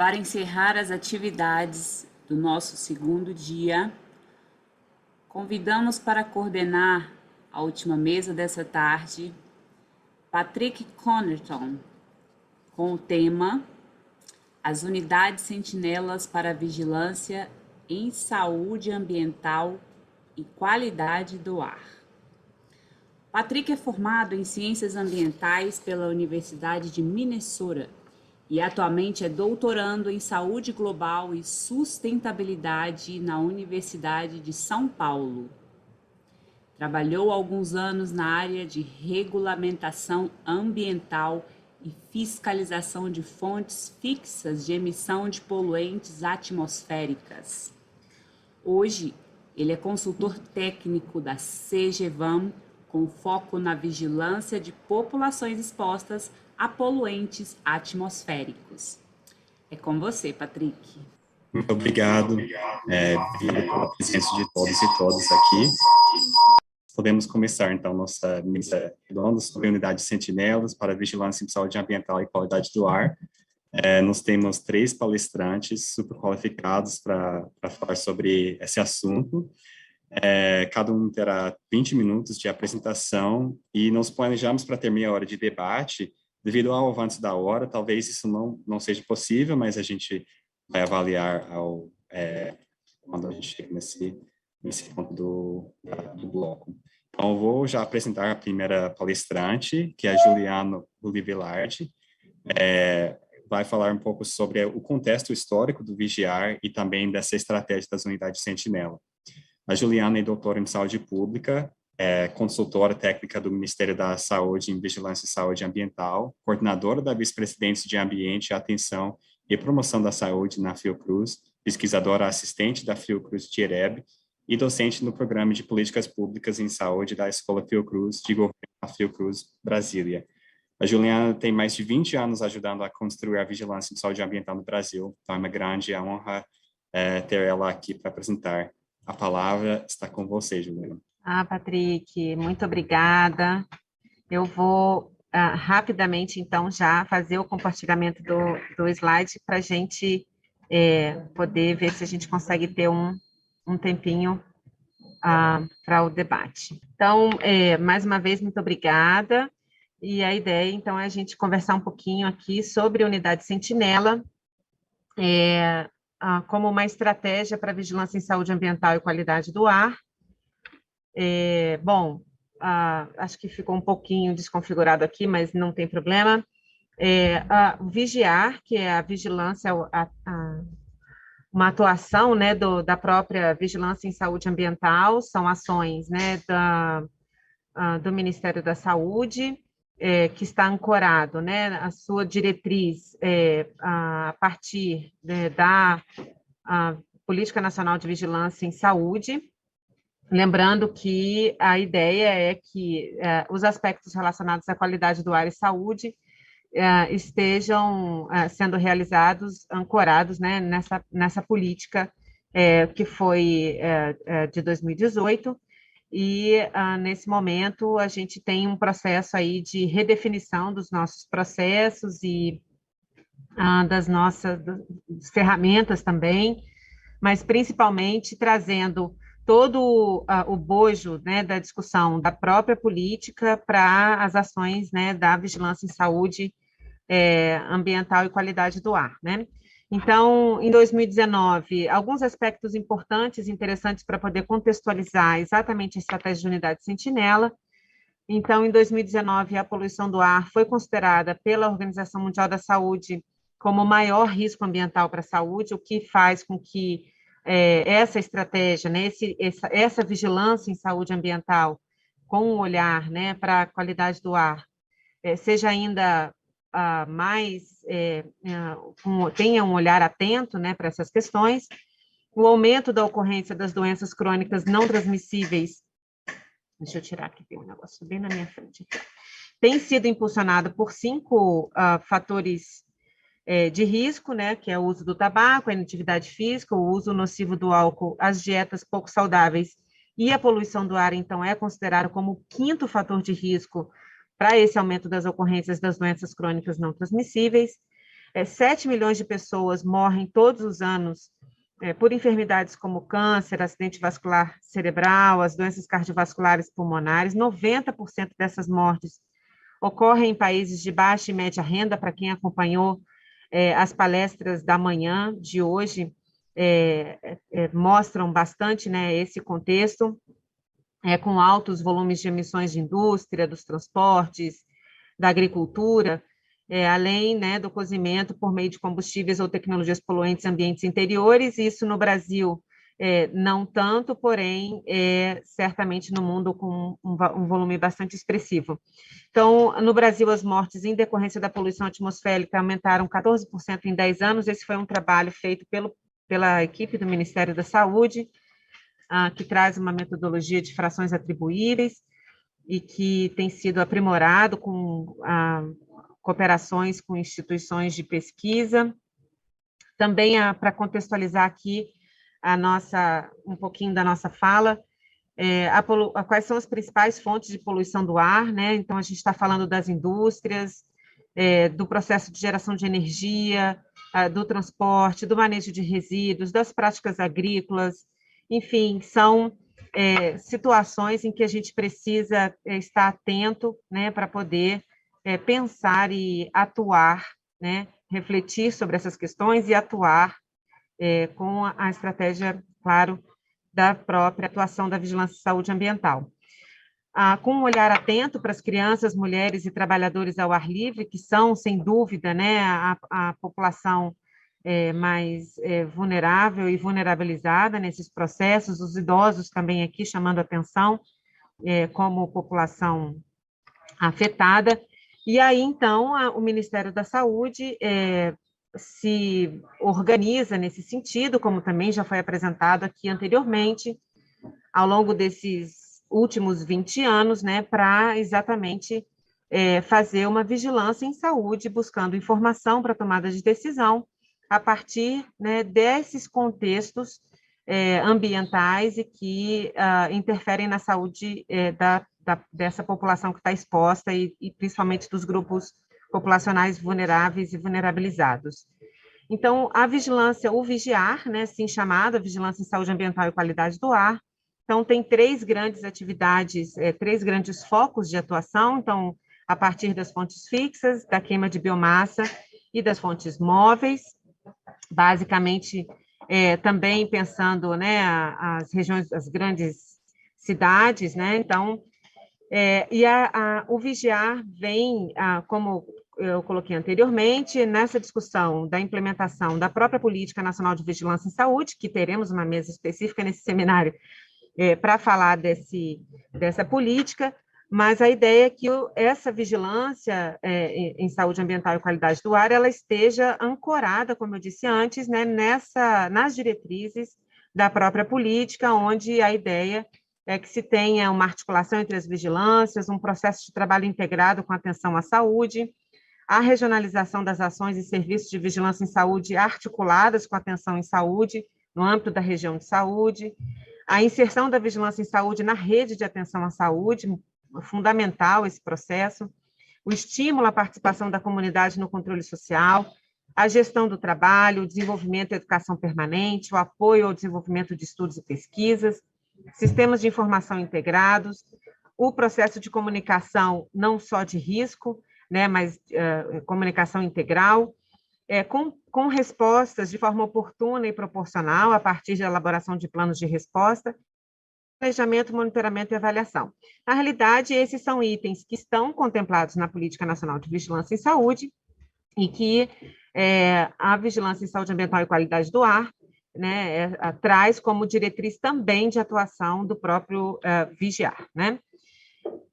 Para encerrar as atividades do nosso segundo dia, convidamos para coordenar a última mesa dessa tarde Patrick Connerton, com o tema As Unidades Sentinelas para Vigilância em Saúde Ambiental e Qualidade do Ar. Patrick é formado em Ciências Ambientais pela Universidade de Minnesota e atualmente é doutorando em Saúde Global e Sustentabilidade na Universidade de São Paulo. Trabalhou alguns anos na área de regulamentação ambiental e fiscalização de fontes fixas de emissão de poluentes atmosféricas. Hoje, ele é consultor técnico da CGVAM, com foco na vigilância de populações expostas a poluentes atmosféricos. É com você, Patrick. Muito obrigado, pela presença de todos e todas aqui. Podemos começar, então, nossa mesa redonda sobre unidades sentinelas para vigilância em saúde ambiental e qualidade do ar. Nós temos 3 palestrantes super qualificados para falar sobre esse assunto. Cada um terá 20 minutos de apresentação e nós planejamos para ter meia hora de debate. Devido ao avanço da hora, talvez isso não seja possível, mas a gente vai avaliar quando a gente chega nesse ponto do bloco. Então, eu vou já apresentar a primeira palestrante, que é a Juliana Olivelardi. Vai falar um pouco sobre o contexto histórico do vigiar e também dessa estratégia das unidades sentinela. A Juliana é doutora em saúde pública, consultora técnica do Ministério da Saúde em Vigilância e Saúde Ambiental, coordenadora da Vice-Presidência de Ambiente, Atenção e Promoção da Saúde na Fiocruz, pesquisadora assistente da Fiocruz de IREB e docente no Programa de Políticas Públicas em Saúde da Escola Fiocruz de Governo da Fiocruz Brasília. A Juliana tem mais de 20 anos ajudando a construir a vigilância em saúde ambiental no Brasil, então é uma grande honra ter ela aqui para apresentar. A palavra está com você, Juliana. Patrick, muito obrigada. Eu vou rapidamente, então, já fazer o compartilhamento do slide para a gente poder ver se a gente consegue ter um tempinho para o debate. Então, mais uma vez, muito obrigada. E a ideia, então, é a gente conversar um pouquinho aqui sobre a unidade sentinela, como uma estratégia para vigilância em saúde ambiental e qualidade do ar. Acho que ficou um pouquinho desconfigurado aqui, mas não tem problema. O vigiar, que é a vigilância, uma atuação, né, da própria vigilância em saúde ambiental, são ações, né, do Ministério da Saúde, que está ancorado, né, a sua diretriz a partir, né, da Política Nacional de Vigilância em Saúde, lembrando que a ideia é que os aspectos relacionados à qualidade do ar e saúde estejam sendo realizados, ancorados, né, nessa política que foi de 2018, e nesse momento a gente tem um processo aí de redefinição dos nossos processos e das nossas ferramentas também, mas principalmente trazendo todo o bojo, né, da discussão da própria política para as ações, né, da vigilância em saúde ambiental e qualidade do ar, né? Então, em 2019, alguns aspectos importantes, interessantes para poder contextualizar exatamente a estratégia de unidade sentinela. Então, em 2019, a poluição do ar foi considerada pela Organização Mundial da Saúde como o maior risco ambiental para a saúde, o que faz com que essa estratégia, né, essa vigilância em saúde ambiental, com um olhar, né, para a qualidade do ar, seja ainda tenha um olhar atento, né, para essas questões. O aumento da ocorrência das doenças crônicas não transmissíveis, deixa eu tirar aqui, tem um negócio bem na minha frente, tem sido impulsionado por 5 fatores de risco, né, que é o uso do tabaco, a inatividade física, o uso nocivo do álcool, as dietas pouco saudáveis e a poluição do ar, então, é considerado como o 5º fator de risco para esse aumento das ocorrências das doenças crônicas não transmissíveis. 7 milhões de pessoas morrem todos os anos por enfermidades como câncer, acidente vascular cerebral, as doenças cardiovasculares pulmonares. 90% dessas mortes ocorrem em países de baixa e média renda. Para quem acompanhou as palestras da manhã de hoje, mostram bastante, né, esse contexto, com altos volumes de emissões de indústria, dos transportes, da agricultura, além, né, do cozimento por meio de combustíveis ou tecnologias poluentes em ambientes interiores. Isso no Brasil não tanto, porém, certamente no mundo com um volume bastante expressivo. Então, no Brasil, as mortes em decorrência da poluição atmosférica aumentaram 14% em 10 anos. Esse foi um trabalho feito pela equipe do Ministério da Saúde, que traz uma metodologia de frações atribuíveis e que tem sido aprimorado com cooperações com instituições de pesquisa. Também, para contextualizar aqui um pouquinho da nossa fala, quais são as principais fontes de poluição do ar, né? Então, a gente está falando das indústrias, do processo de geração de energia, do transporte, do manejo de resíduos, das práticas agrícolas, enfim, são situações em que a gente precisa estar atento, né, para poder pensar e atuar, né, refletir sobre essas questões e atuar com a estratégia, claro, da própria atuação da vigilância de saúde ambiental. Com um olhar atento para as crianças, mulheres e trabalhadores ao ar livre, que são, sem dúvida, né, a população mais vulnerável e vulnerabilizada nesses processos, os idosos também aqui chamando atenção como população afetada. E aí, então, o Ministério da Saúde se organiza nesse sentido, como também já foi apresentado aqui anteriormente, ao longo desses últimos 20 anos, né, para exatamente fazer uma vigilância em saúde, buscando informação para tomada de decisão, a partir, né, desses contextos ambientais e que interferem na saúde dessa população que está exposta e principalmente dos grupos populacionais vulneráveis e vulnerabilizados. Então, a vigilância, o vigiar, né, assim chamada, Vigilância em Saúde Ambiental e Qualidade do Ar, então tem 3 grandes atividades, 3 grandes focos de atuação, então, a partir das fontes fixas, da queima de biomassa e das fontes móveis, basicamente também pensando, né, as regiões, as grandes cidades, né, então, o vigiar vem, como eu coloquei anteriormente, nessa discussão da implementação da própria Política Nacional de Vigilância em Saúde, que teremos uma mesa específica nesse seminário para falar dessa política, mas a ideia é que essa vigilância em saúde ambiental e qualidade do ar, ela esteja ancorada, como eu disse antes, né, nas diretrizes da própria política, onde a ideia é que se tenha uma articulação entre as vigilâncias, um processo de trabalho integrado com atenção à saúde, a regionalização das ações e serviços de vigilância em saúde articuladas com atenção em saúde, no âmbito da região de saúde, a inserção da vigilância em saúde na rede de atenção à saúde, fundamental esse processo, o estímulo à participação da comunidade no controle social, a gestão do trabalho, o desenvolvimento e educação permanente, o apoio ao desenvolvimento de estudos e pesquisas, sistemas de informação integrados, o processo de comunicação não só de risco, né, mas comunicação integral, com respostas de forma oportuna e proporcional, a partir da elaboração de planos de resposta, planejamento, monitoramento e avaliação. Na realidade, esses são itens que estão contemplados na Política Nacional de Vigilância em Saúde e que a Vigilância em Saúde Ambiental e Qualidade do Ar, né, traz como diretriz também de atuação do próprio vigiar, né?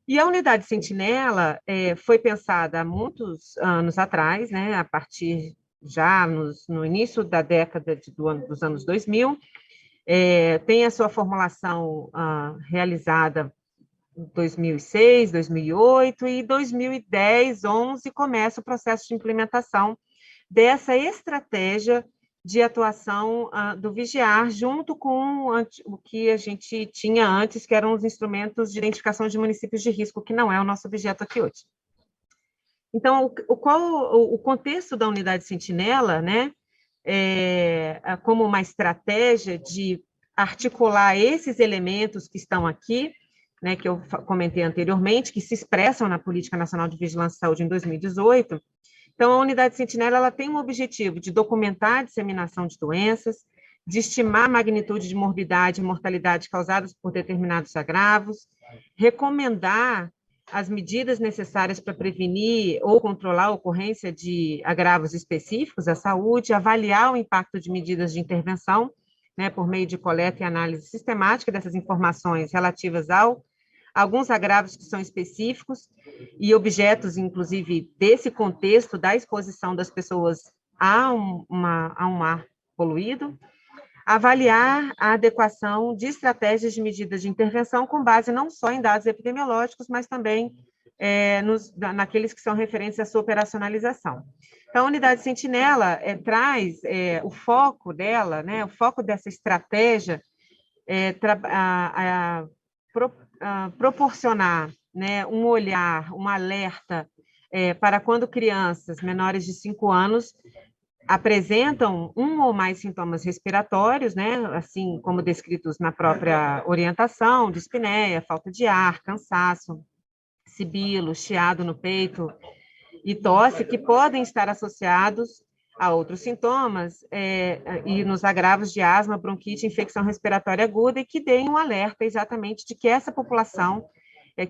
E a unidade Sentinela foi pensada há muitos anos atrás, né, a partir já no início da década dos anos 2000, tem a sua formulação realizada em 2006, 2008, e 2010, 11, começa o processo de implementação dessa estratégia de atuação do vigiar, junto com o que a gente tinha antes, que eram os instrumentos de identificação de municípios de risco, que não é o nosso objeto aqui hoje. Então, qual o contexto da unidade Sentinela, né, como uma estratégia de articular esses elementos que estão aqui, né, que eu comentei anteriormente, que se expressam na Política Nacional de Vigilância e Saúde em 2018. Então, a unidade Sentinela ela tem um objetivo de documentar a disseminação de doenças, de estimar a magnitude de morbidade e mortalidade causadas por determinados agravos, recomendar as medidas necessárias para prevenir ou controlar a ocorrência de agravos específicos à saúde, avaliar o impacto de medidas de intervenção, né, por meio de coleta e análise sistemática dessas informações relativas a alguns agravos que são específicos e objetos, inclusive, desse contexto da exposição das pessoas a um ar poluído, avaliar a adequação de estratégias de medidas de intervenção com base não só em dados epidemiológicos, mas também naqueles que são referentes à sua operacionalização. Então, a unidade Sentinela traz o foco dela, né, o foco dessa estratégia proporcionar, né, um olhar, um alerta para quando crianças menores de 5 anos apresentam um ou mais sintomas respiratórios, né, assim como descritos na própria orientação, dispneia, falta de ar, cansaço, sibilo, chiado no peito e tosse, que podem estar associados a outros sintomas e nos agravos de asma, bronquite, infecção respiratória aguda, e que deem um alerta exatamente de que essa população,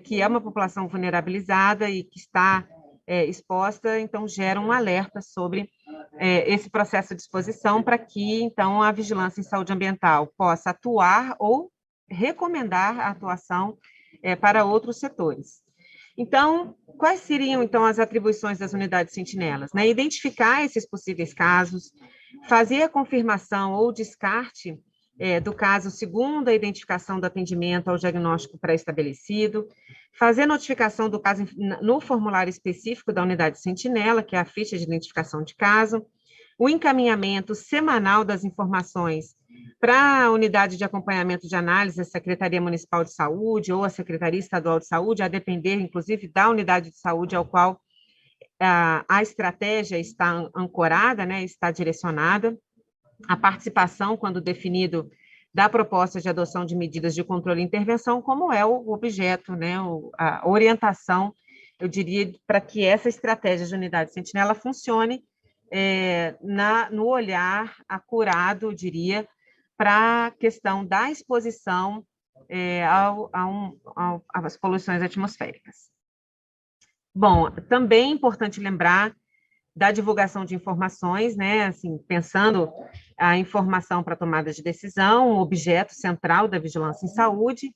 que é uma população vulnerabilizada e que está exposta, então gera um alerta sobre esse processo de exposição para que, então, a vigilância em saúde ambiental possa atuar ou recomendar a atuação para outros setores. Então, quais seriam, então, as atribuições das unidades sentinelas? Né? Identificar esses possíveis casos, fazer a confirmação ou descarte do caso segundo a identificação do atendimento ao diagnóstico pré-estabelecido, fazer notificação do caso no formulário específico da unidade sentinela, que é a ficha de identificação de caso, o encaminhamento semanal das informações para a unidade de acompanhamento de análise, a Secretaria Municipal de Saúde ou a Secretaria Estadual de Saúde, a depender, inclusive, da unidade de saúde ao qual a estratégia está ancorada, né, está direcionada, a participação, quando definido, da proposta de adoção de medidas de controle e intervenção, como é o objeto, né, a orientação, eu diria, para que essa estratégia de unidade sentinela funcione no olhar acurado, eu diria, para a questão da exposição às poluições atmosféricas. Bom, também é importante lembrar da divulgação de informações, né, assim, pensando a informação para tomada de decisão, o objeto central da vigilância em saúde,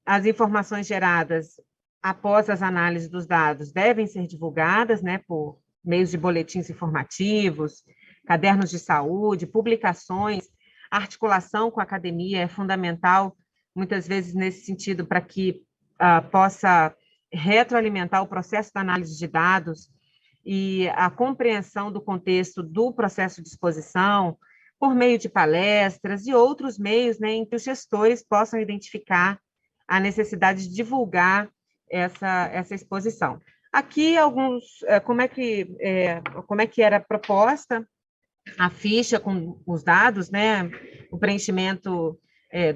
as informações geradas após as análises dos dados devem ser divulgadas, né, por meios de boletins informativos, cadernos de saúde, publicações, articulação com a academia é fundamental, muitas vezes nesse sentido, para que possa retroalimentar o processo da análise de dados e a compreensão do contexto do processo de exposição, por meio de palestras e outros meios, né, em que os gestores possam identificar a necessidade de divulgar essa exposição. Aqui, como é que era proposta a ficha com os dados, né, o preenchimento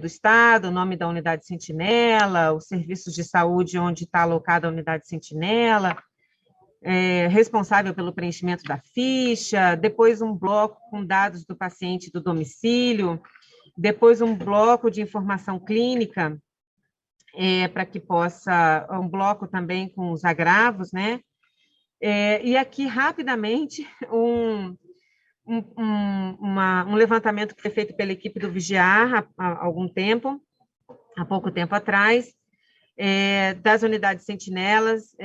do Estado, o nome da unidade sentinela, os serviços de saúde onde está alocada a unidade sentinela, responsável pelo preenchimento da ficha, depois um bloco com dados do paciente do domicílio, depois um bloco de informação clínica, para que possa, um bloco também com os agravos, né? E aqui, rapidamente, um levantamento que foi feito pela equipe do Vigiar há pouco tempo atrás, das unidades sentinelas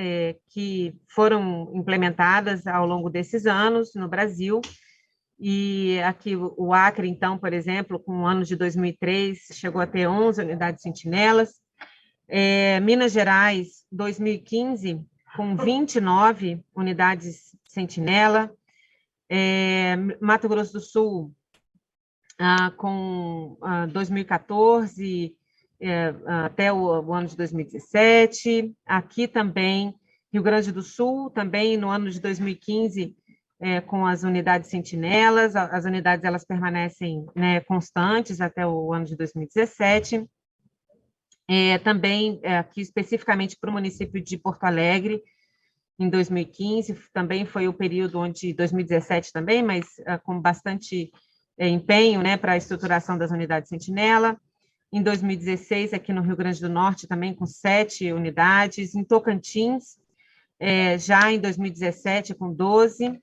que foram implementadas ao longo desses anos no Brasil, e aqui o Acre, então, por exemplo, com o ano de 2003, chegou a ter 11 unidades sentinelas, Minas Gerais, 2015, com 29 unidades sentinela, Mato Grosso do Sul, com 2014, até o ano de 2017, aqui também, Rio Grande do Sul, também no ano de 2015, com as unidades sentinelas, as unidades elas permanecem, né, constantes até o ano de 2017. Também, aqui especificamente para o município de Porto Alegre, em 2015, também foi o período onde, 2017 também, mas com bastante empenho, né, para a estruturação das unidades sentinela. Em 2016, aqui no Rio Grande do Norte, também com 7 unidades. Em Tocantins, já em 2017, com 12.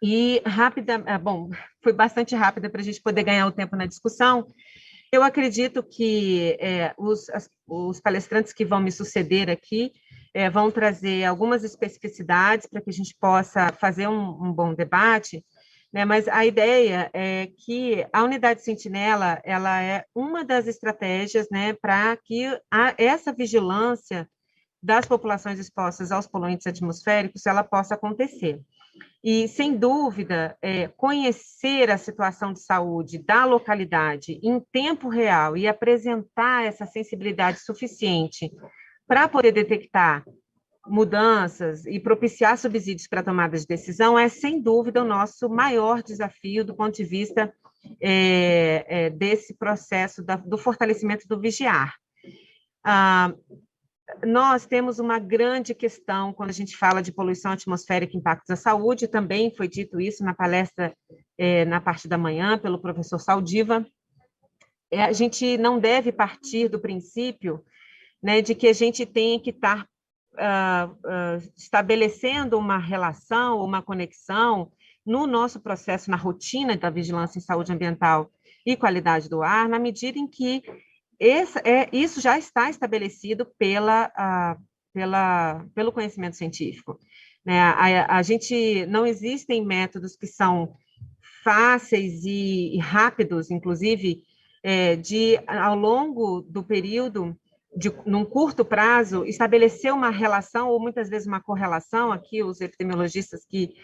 E fui bastante rápida para a gente poder ganhar o tempo na discussão. Eu acredito que os palestrantes que vão me suceder aqui vão trazer algumas especificidades para que a gente possa fazer um bom debate, né? Mas a ideia é que a unidade sentinela ela é uma das estratégias, né, para que essa vigilância das populações expostas aos poluentes atmosféricos ela possa acontecer. E, sem dúvida, conhecer a situação de saúde da localidade em tempo real e apresentar essa sensibilidade suficiente para poder detectar mudanças e propiciar subsídios para a tomada de decisão é, sem dúvida, o nosso maior desafio do ponto de vista desse processo do fortalecimento do vigiar. Nós temos uma grande questão quando a gente fala de poluição atmosférica e impactos à saúde, também foi dito isso na palestra na parte da manhã pelo professor Saldiva. A gente não deve partir do princípio, né, de que a gente tem que estar estabelecendo uma relação, uma conexão no nosso processo, na rotina da vigilância em saúde ambiental e qualidade do ar, na medida em que isso já está estabelecido pelo conhecimento científico, né? A gente não existem métodos que são fáceis e rápidos, inclusive, ao longo do período, num curto prazo, estabelecer uma relação, ou muitas vezes uma correlação, aqui os epidemiologistas que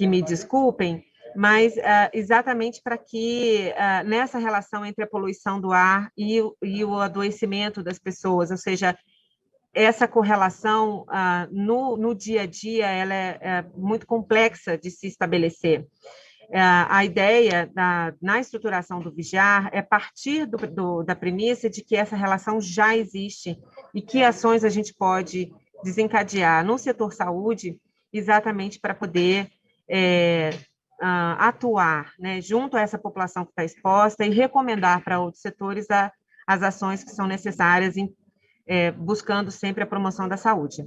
me desculpem, mas exatamente para que nessa relação entre a poluição do ar e o adoecimento das pessoas, ou seja, essa correlação no dia a dia ela é muito complexa de se estabelecer. A ideia na estruturação do vigiar é partir da premissa de que essa relação já existe e que ações a gente pode desencadear no setor saúde exatamente para poder atuar, né, junto a essa população que está exposta e recomendar para outros setores as ações que são necessárias, buscando sempre a promoção da saúde.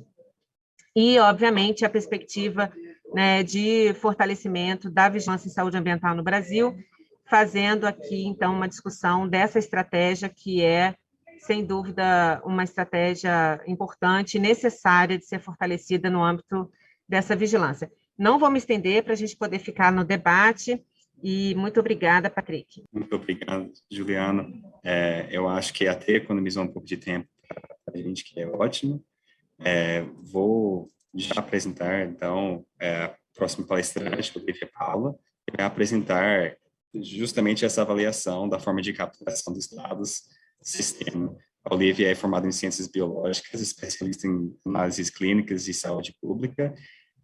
E, obviamente, a perspectiva, né, de fortalecimento da vigilância em saúde ambiental no Brasil, fazendo aqui, então, uma discussão dessa estratégia que é, sem dúvida, uma estratégia importante e necessária de ser fortalecida no âmbito dessa vigilância. Não vou me estender para a gente poder ficar no debate, e muito obrigada, Patrick. Muito obrigado, Juliana. Eu acho que até economizou um pouco de tempo para a gente, que é ótimo. Vou já apresentar, então, a próxima palestrante, Olivia Paula, que vai apresentar justamente essa avaliação da forma de captação dos dados do sistema. A Olivia é formada em Ciências Biológicas, especialista em análises clínicas e saúde pública.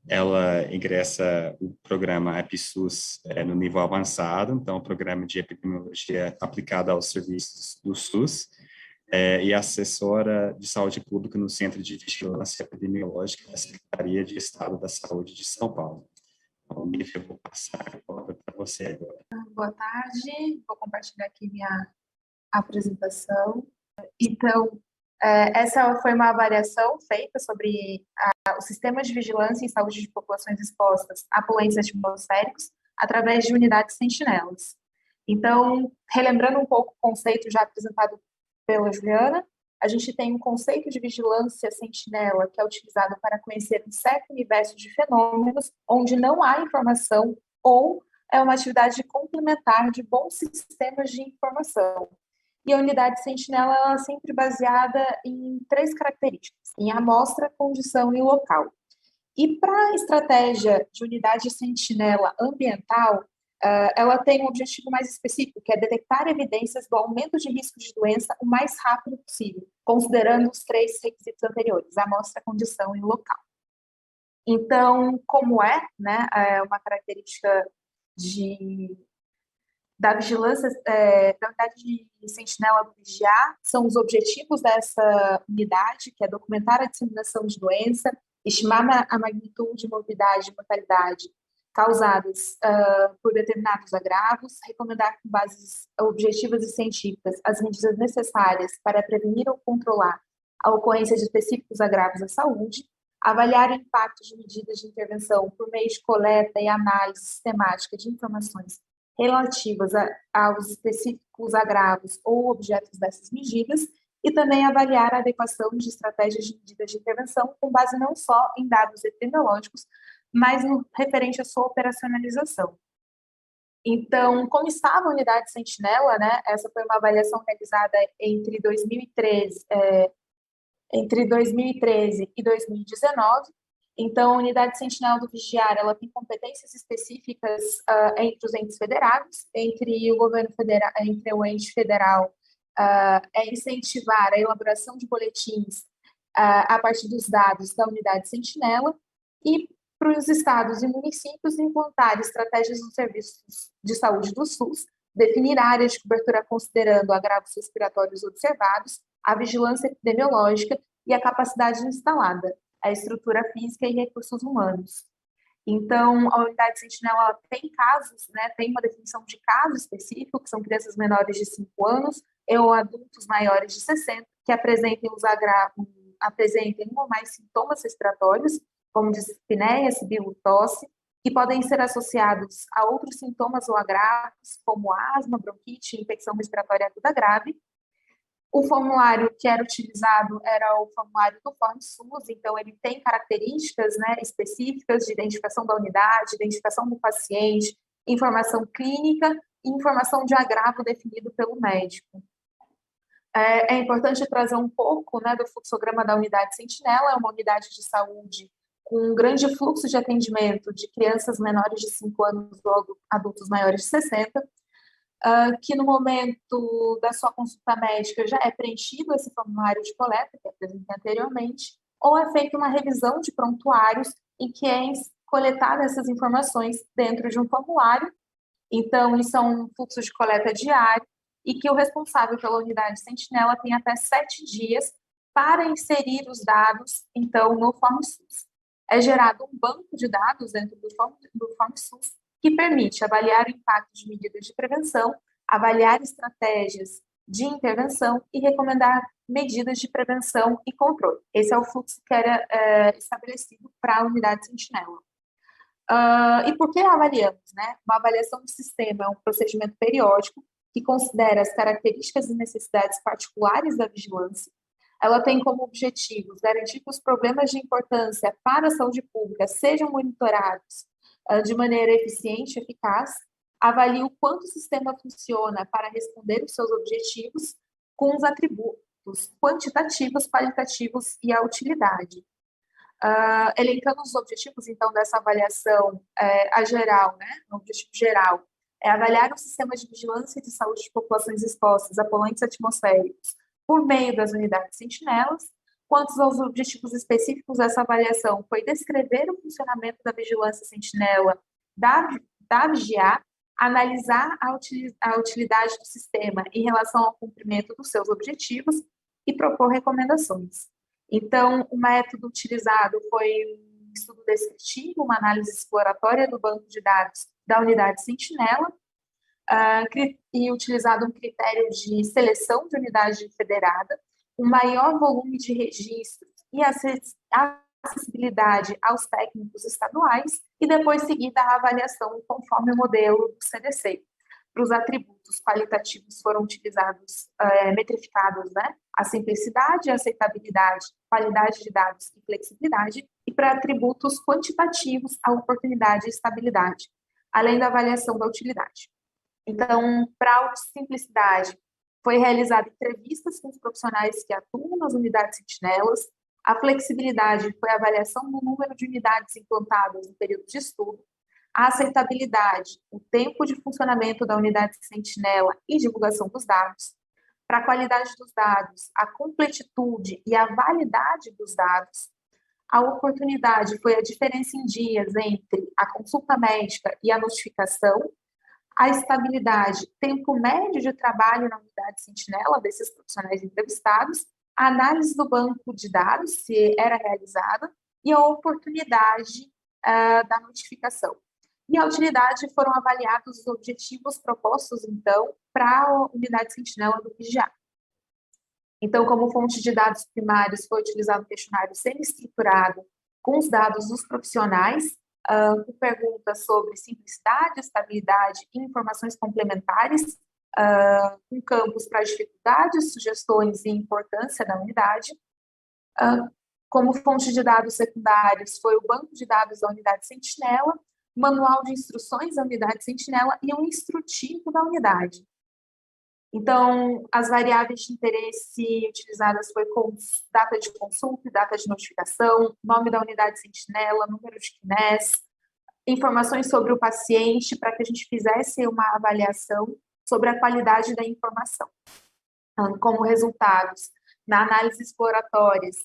Ela ingressa o programa EpiSUS no nível avançado, então, o programa de epidemiologia aplicado aos serviços do SUS, e assessora de saúde pública no Centro de Vigilância Epidemiológica da Secretaria de Estado da Saúde de São Paulo. Então, Olivia, eu vou passar a palavra para você agora. Boa tarde, vou compartilhar aqui minha apresentação. Então, essa foi uma avaliação feita sobre o sistema de vigilância em saúde de populações expostas a poluentes atmosféricos através de unidades sentinelas. Então, relembrando um pouco o conceito já apresentado pela Juliana, a gente tem um conceito de vigilância sentinela que é utilizado para conhecer um certo universo de fenômenos onde não há informação ou é uma atividade complementar de bons sistemas de informação. E a unidade sentinela ela é sempre baseada em 3 características, em amostra, condição e local. E para a estratégia de unidade sentinela ambiental, ela tem um objetivo mais específico, que é detectar evidências do aumento de risco de doença o mais rápido possível, considerando os 3 requisitos anteriores, a amostra, a condição e o local. Então, como né, é uma característica da vigilância, da unidade de sentinela do vigiar, são os objetivos dessa unidade, que é documentar a disseminação de doença, estimar a magnitude, morbidade e mortalidade causadas por determinados agravos, recomendar com bases objetivas e científicas as medidas necessárias para prevenir ou controlar a ocorrência de específicos agravos à saúde, avaliar o impacto de medidas de intervenção por meio de coleta e análise sistemática de informações relativas aos específicos agravos ou objetos dessas medidas, e também avaliar a adequação de estratégias de medidas de intervenção com base não só em dados epidemiológicos, mas no referente à sua operacionalização. Então, como estava a unidade Sentinela, né, essa foi uma avaliação realizada entre 2013 e 2019. Então, a unidade Sentinela do Vigiar, ela tem competências específicas entre os entes federados, entre o governo federal, entre o ente federal, é incentivar a elaboração de boletins a partir dos dados da unidade Sentinela, e para os estados e municípios implantar estratégias dos serviços de saúde do SUS, definir áreas de cobertura considerando agravos respiratórios observados, a vigilância epidemiológica e a capacidade instalada, a estrutura física e recursos humanos. Então, a unidade Sentinela tem casos, né, tem uma definição de caso específico, que são crianças menores de 5 anos ou adultos maiores de 60, que apresentem um ou mais sintomas respiratórios, como dispneia, sibilo, tosse, que podem ser associados a outros sintomas ou agravos, como asma, bronquite e infecção respiratória aguda grave. O formulário que era utilizado era o formulário do FormSUS, então ele tem características, né, específicas de identificação da unidade, identificação do paciente, informação clínica e informação de agravo definido pelo médico. É importante trazer um pouco, né, do fluxograma da unidade Sentinela, é uma unidade de saúde com um grande fluxo de atendimento de crianças menores de 5 anos ou adultos maiores de 60, que no momento da sua consulta médica já é preenchido esse formulário de coleta, que apresentei anteriormente, ou é feita uma revisão de prontuários em que é coletada essas informações dentro de um formulário. Então, isso é um fluxo de coleta diário e que o responsável pela unidade Sentinela tem até 7 dias para inserir os dados, então, no FormSUS. É gerado um banco de dados dentro do FormSUS que permite avaliar o impacto de medidas de prevenção, avaliar estratégias de intervenção e recomendar medidas de prevenção e controle. Esse é o fluxo que era estabelecido para a unidade Sentinela. E por que avaliamos, né? Uma avaliação do sistema é um procedimento periódico que considera as características e necessidades particulares da vigilância. Ela tem como objetivos garantir que os problemas de importância para a saúde pública sejam monitorados de maneira eficiente e eficaz, avalie o quanto o sistema funciona para responder os seus objetivos com os atributos quantitativos, qualitativos e a utilidade. Elencando os objetivos, então, dessa avaliação, a geral, né, o objetivo geral, é avaliar o sistema de vigilância de saúde de populações expostas a poluentes atmosféricos por meio das unidades sentinelas. Quanto aos objetivos específicos dessa avaliação, foi descrever o funcionamento da vigilância sentinela da vigiar, analisar a utilidade do sistema em relação ao cumprimento dos seus objetivos e propor recomendações. Então, o método utilizado foi um estudo descritivo, uma análise exploratória do banco de dados da unidade Sentinela, e utilizado um critério de seleção de unidade federada, um maior volume de registros e acessibilidade aos técnicos estaduais, e depois seguida a avaliação conforme o modelo do CDC. Para os atributos qualitativos foram utilizados, metrificados, né? A simplicidade, a aceitabilidade, qualidade de dados e flexibilidade, e para atributos quantitativos, a oportunidade e estabilidade, além da avaliação da utilidade. Então, para a simplicidade, foi realizada entrevistas com os profissionais que atuam nas unidades sentinelas. A flexibilidade foi a avaliação do número de unidades implantadas no período de estudo. A aceitabilidade, o tempo de funcionamento da unidade sentinela e divulgação dos dados. Para a qualidade dos dados, a completitude e a validade dos dados. A oportunidade foi a diferença em dias entre a consulta médica e a notificação. A estabilidade, tempo médio de trabalho na unidade sentinela desses profissionais entrevistados, a análise do banco de dados, se era realizada, e a oportunidade da notificação. E a utilidade foram avaliados os objetivos propostos, então, para a unidade sentinela do vigiar. Então, como fonte de dados primários, foi utilizado o questionário semi-estruturado com os dados dos profissionais, com perguntas sobre simplicidade, estabilidade e informações complementares, com campos para dificuldades, sugestões e importância da unidade. Como fonte de dados secundários, foi o banco de dados da unidade sentinela, manual de instruções da unidade sentinela e um instrutivo da unidade. Então, as variáveis de interesse utilizadas foi com data de consulta e data de notificação, nome da unidade sentinela, número de CNES, informações sobre o paciente, para que a gente fizesse uma avaliação sobre a qualidade da informação. Como resultados, na análise exploratórias,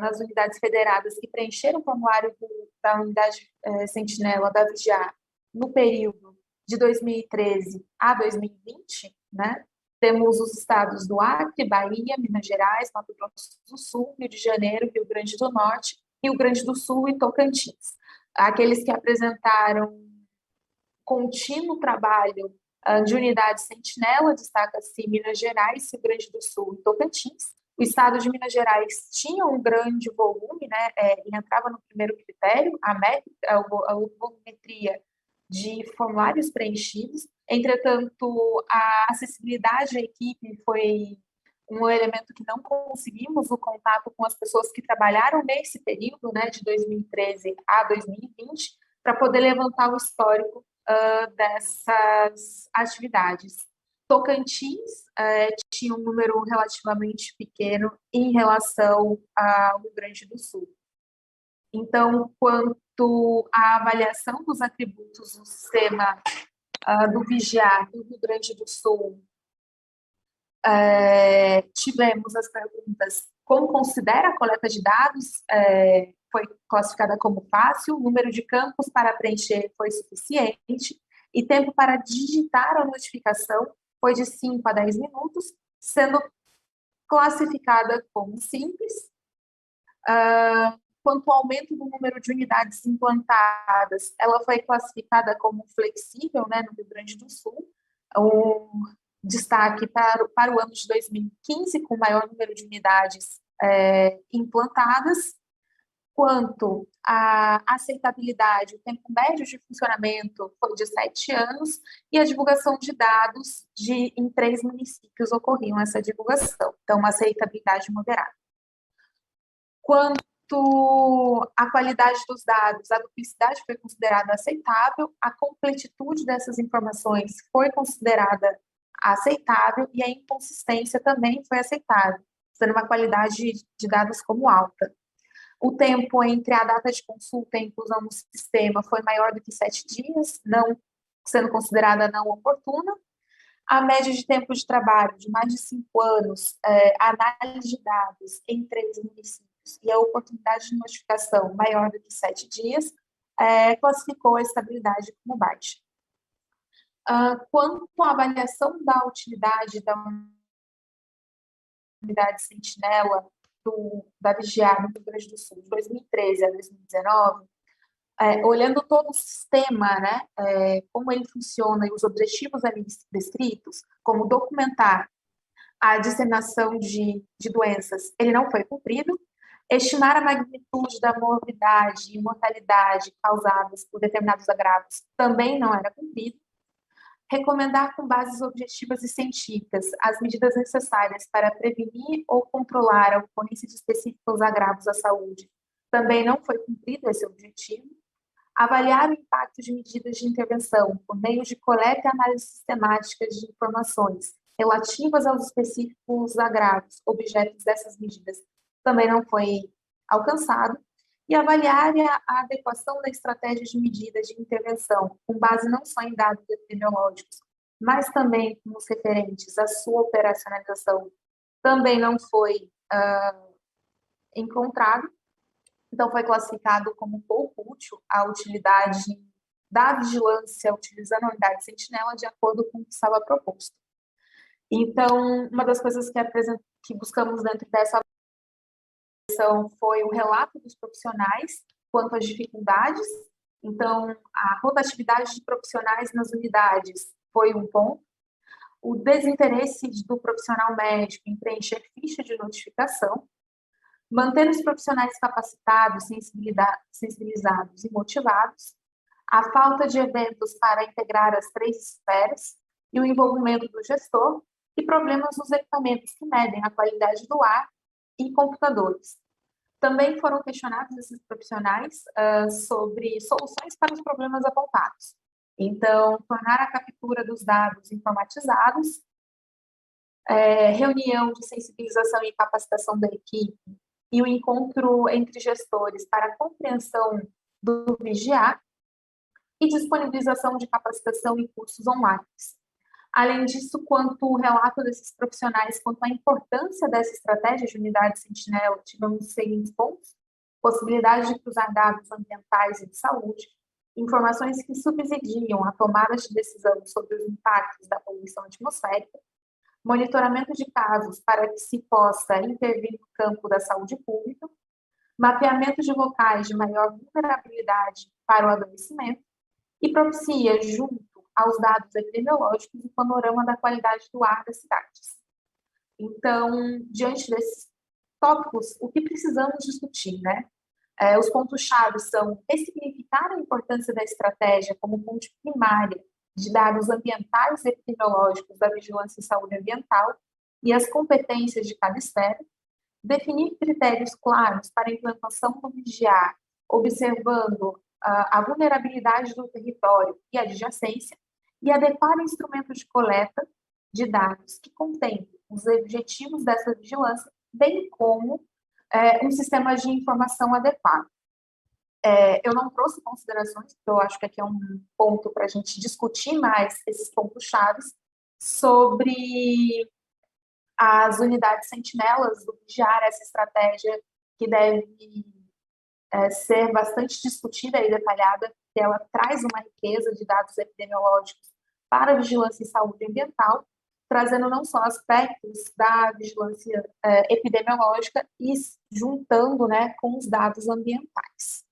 nas unidades federadas que preencheram o formulário da unidade sentinela da Vigiar no período de 2013 a 2020, né? Temos os estados do Acre, Bahia, Minas Gerais, Mato Grosso do Sul, Rio de Janeiro, Rio Grande do Norte, Rio Grande do Sul e Tocantins. Aqueles que apresentaram contínuo trabalho de unidade sentinela, destaca-se Minas Gerais, Rio Grande do Sul e Tocantins. O estado de Minas Gerais tinha um grande volume, né, e entrava no primeiro critério, a volumetria de formulários preenchidos. Entretanto, a acessibilidade à equipe foi um elemento que não conseguimos o contato com as pessoas que trabalharam nesse período, né, de 2013 a 2020, para poder levantar o histórico dessas atividades. Tocantins tinha um número relativamente pequeno em relação ao Rio Grande do Sul. Então, quanto à avaliação dos atributos do sistema do Vigiar do Rio Grande do Sul, tivemos as perguntas: como considera a coleta de dados? Foi classificada como fácil, número de campos para preencher foi suficiente, e tempo para digitar a notificação foi de 5 a 10 minutos, sendo classificada como simples. Quanto ao aumento do número de unidades implantadas, ela foi classificada como flexível, né, no Rio Grande do Sul. Destaque para o ano de 2015, com o maior número de unidades implantadas. Quanto à aceitabilidade, o tempo médio de funcionamento foi de 7 anos e a divulgação de dados em 3 municípios ocorriam essa divulgação. Então, uma aceitabilidade moderada. Quanto à qualidade dos dados, a duplicidade foi considerada aceitável, a completitude dessas informações foi considerada aceitável e a inconsistência também foi aceitável, sendo uma qualidade de dados como alta. O tempo entre a data de consulta e a inclusão no sistema foi maior do que 7 dias, não sendo considerada não oportuna. A média de tempo de trabalho de mais de 5 anos, a análise de dados em 3 municípios e a oportunidade de notificação maior do que 7 dias, classificou a estabilidade como baixa. Quanto à avaliação da utilidade da unidade sentinela da Vigiar no Rio Grande do Sul, de 2013 a 2019, olhando todo o sistema, né, como ele funciona e os objetivos ali descritos, como documentar a disseminação de doenças, ele não foi cumprido. Estimar a magnitude da morbidade e mortalidade causadas por determinados agravos também não era cumprido. Recomendar com bases objetivas e científicas as medidas necessárias para prevenir ou controlar a ocorrência de específicos agravos à saúde também não foi cumprido esse objetivo. Avaliar o impacto de medidas de intervenção por meio de coleta e análise sistemática de informações relativas aos específicos agravos objetos dessas medidas também não foi alcançado. E avaliar a adequação da estratégia de medidas de intervenção, com base não só em dados epidemiológicos, mas também nos referentes à sua operacionalização, também não foi encontrado. Então, foi classificado como pouco útil a utilidade da vigilância utilizando a unidade sentinela de acordo com o que estava proposto. Então, uma das coisas que buscamos dentro dessa avaliação foi o relato dos profissionais quanto às dificuldades. Então, a rotatividade de profissionais nas unidades foi um ponto. O desinteresse do profissional médico em preencher ficha de notificação. Manter os profissionais capacitados, sensibilizados e motivados. A falta de eventos para integrar as 3 esferas e o envolvimento do gestor e problemas nos equipamentos que medem a qualidade do ar e computadores. Também foram questionados esses profissionais sobre soluções para os problemas apontados. Então, tornar a captura dos dados informatizados, reunião de sensibilização e capacitação da equipe e o encontro entre gestores para a compreensão do vigiar e disponibilização de capacitação e cursos online. Além disso, quanto o relato desses profissionais, quanto à importância dessa estratégia de unidade sentinela, tivemos os seguintes pontos: possibilidade de cruzar dados ambientais e de saúde, informações que subsidiam a tomada de decisão sobre os impactos da poluição atmosférica, monitoramento de casos para que se possa intervir no campo da saúde pública, mapeamento de locais de maior vulnerabilidade para o adoecimento e propicia, junto aos dados epidemiológicos, o panorama da qualidade do ar das cidades. Então, diante desses tópicos, o que precisamos discutir, né? Os pontos-chave são ressignificar a importância da estratégia como fonte primária de dados ambientais e epidemiológicos da vigilância em saúde ambiental e as competências de cada esfera, definir critérios claros para a implantação do vigiar, observando a vulnerabilidade do território e a adjacência, e adequar o instrumento de coleta de dados que contemple os objetivos dessa vigilância, bem como um sistema de informação adequado. Eu não trouxe considerações, porque eu acho que aqui é um ponto para a gente discutir mais esses pontos-chave sobre as unidades sentinelas do vigiar, essa estratégia que deve ser bastante discutida e detalhada, que ela traz uma riqueza de dados epidemiológicos para a vigilância em saúde ambiental, trazendo não só aspectos da vigilância epidemiológica e juntando, né, com os dados ambientais.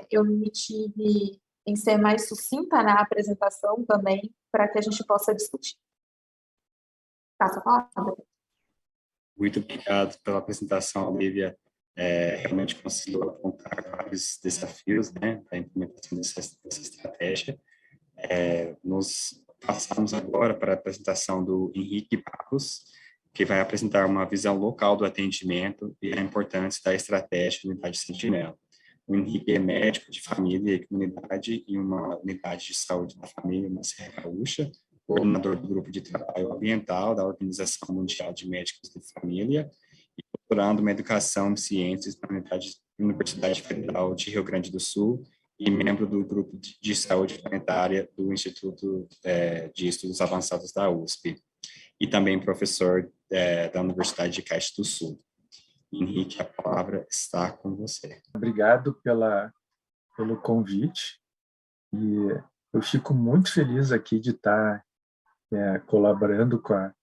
Eu me tive em ser mais sucinta na apresentação também, para que a gente possa discutir. Passa a palavra. Muito obrigado pela apresentação, Olivia. Realmente conseguiu apontar vários desafios, né, da implementação dessa estratégia. Nós passamos agora para a apresentação do Henrique Barros, que vai apresentar uma visão local do atendimento e a importância da estratégia de unidade sentinela. O Henrique é médico de família e comunidade em uma unidade de saúde da família na Serra Gaúcha, coordenador do grupo de trabalho ambiental da Organização Mundial de Médicos de Família e doutorando em Educação e Ciências na Universidade Federal de Rio Grande do Sul e membro do grupo de saúde planetária do Instituto de Estudos Avançados da USP e também professor da Universidade de Caxias do Sul. Henrique, a palavra está com você. Obrigado pelo convite e eu fico muito feliz aqui de estar colaborando com a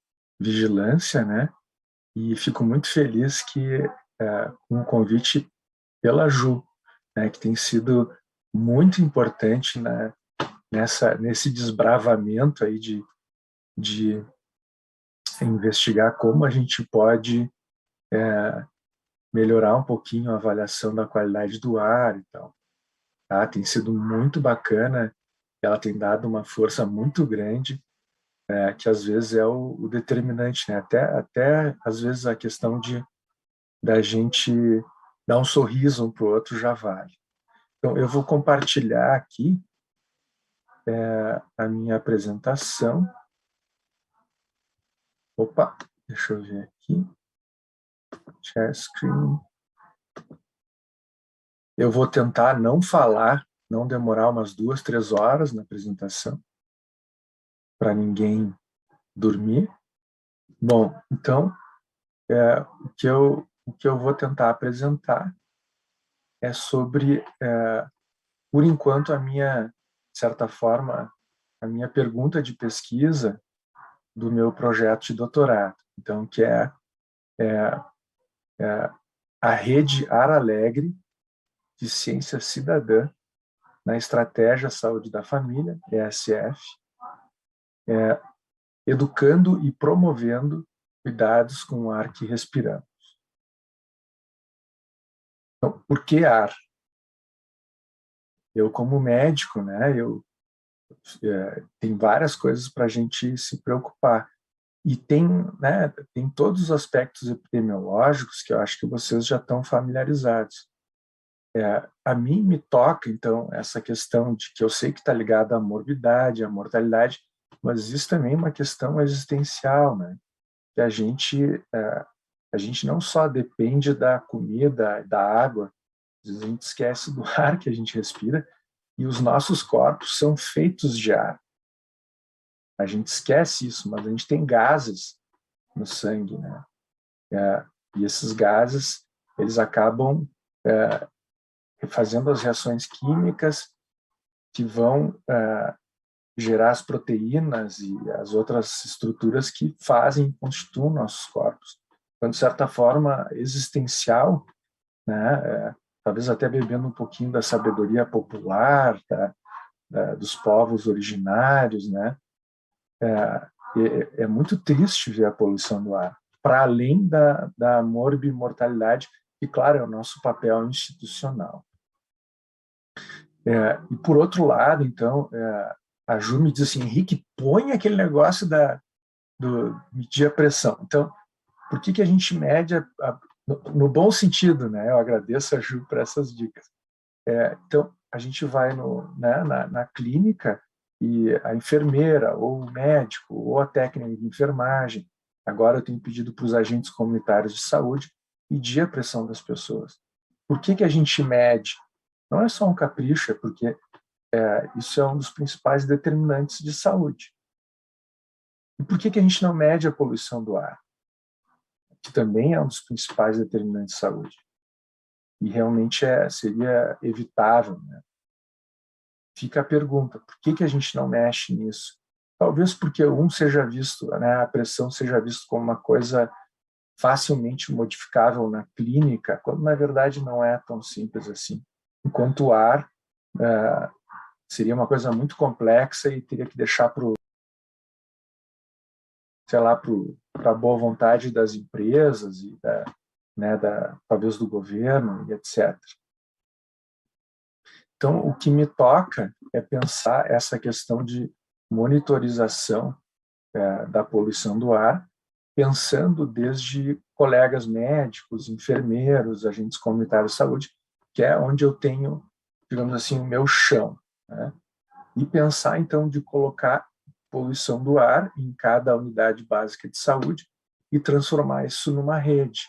vigilância, né? E fico muito feliz com o convite pela Ju, né? Que tem sido muito importante nesse desbravamento aí de investigar como a gente pode melhorar um pouquinho a avaliação da qualidade do ar e tal. Tá? Tem sido muito bacana, ela tem dado uma força muito grande, que às vezes é o determinante, né? Até às vezes a questão da gente dar um sorriso um para o outro já vale. Então, eu vou compartilhar aqui a minha apresentação. Opa, deixa eu ver aqui. Share screen. Eu vou tentar não falar, não demorar umas 2, 3 horas na apresentação, para ninguém dormir. Bom, então, o que eu o que eu vou tentar apresentar é sobre, por enquanto, de certa forma, a minha pergunta de pesquisa do meu projeto de doutorado. Então, que é a Rede Ar Alegre de Ciência Cidadã na Estratégia Saúde da Família, ESF, educando e promovendo cuidados com o ar que respiramos. Então, por que ar? Eu, como médico, né, tem várias coisas para a gente se preocupar. E tem todos os aspectos epidemiológicos que eu acho que vocês já estão familiarizados. A mim me toca, então, essa questão de que eu sei que está ligada à morbidade, à mortalidade, mas existe também uma questão existencial, né? Que a gente não só depende da comida, da água, às vezes a gente esquece do ar que a gente respira, e os nossos corpos são feitos de ar. A gente esquece isso, mas a gente tem gases no sangue, né? E esses gases, eles acabam fazendo as reações químicas que vão gerar as proteínas e as outras estruturas que constituem nossos corpos. Então, de certa forma, existencial, né? Talvez até bebendo um pouquinho da sabedoria popular, dos povos originários, né? É muito triste ver a poluição do ar, para além da morbimortalidade, que, claro, é o nosso papel institucional. E, por outro lado, então, a Ju me diz assim, Henrique, põe aquele negócio do medir a pressão. Então, por que a gente mede, no bom sentido, né? Eu agradeço a Ju por essas dicas. Então, a gente vai na clínica e a enfermeira, ou o médico, ou a técnica de enfermagem, agora eu tenho pedido para os agentes comunitários de saúde medir a pressão das pessoas. Por que a gente mede? Não é só um capricho, é porque isso é um dos principais determinantes de saúde. E por que a gente não mede a poluição do ar? Que também é um dos principais determinantes de saúde. E realmente seria evitável, né? Fica a pergunta, por que a gente não mexe nisso? Talvez porque seja visto, né, a pressão seja vista como uma coisa facilmente modificável na clínica, quando na verdade não é tão simples assim. Enquanto o ar seria uma coisa muito complexa e teria que deixar para a boa vontade das empresas e talvez do governo e etc. Então, o que me toca é pensar essa questão de monitorização da poluição do ar, pensando desde colegas médicos, enfermeiros, agentes comunitários de saúde, que é onde eu tenho, digamos assim, o meu chão, né? E pensar, então, de colocar poluição do ar em cada unidade básica de saúde e transformar isso numa rede,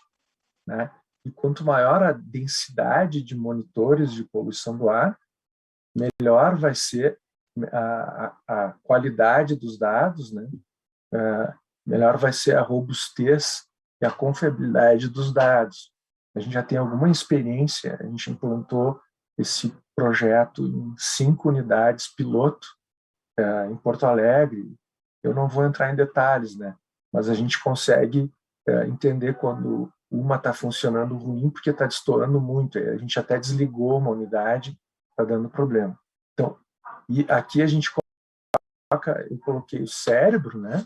né? E quanto maior a densidade de poluição do ar, melhor vai ser a qualidade dos dados, né? Melhor vai ser a robustez e a confiabilidade dos dados. A gente já tem alguma experiência, a gente implantou esse projeto em 5 unidades piloto em Porto Alegre. Eu não vou entrar em detalhes, né? Mas a gente consegue entender quando uma está funcionando ruim porque está destoando muito. A gente até desligou uma unidade, está dando problema. Então, e aqui a gente eu coloquei o cérebro, né?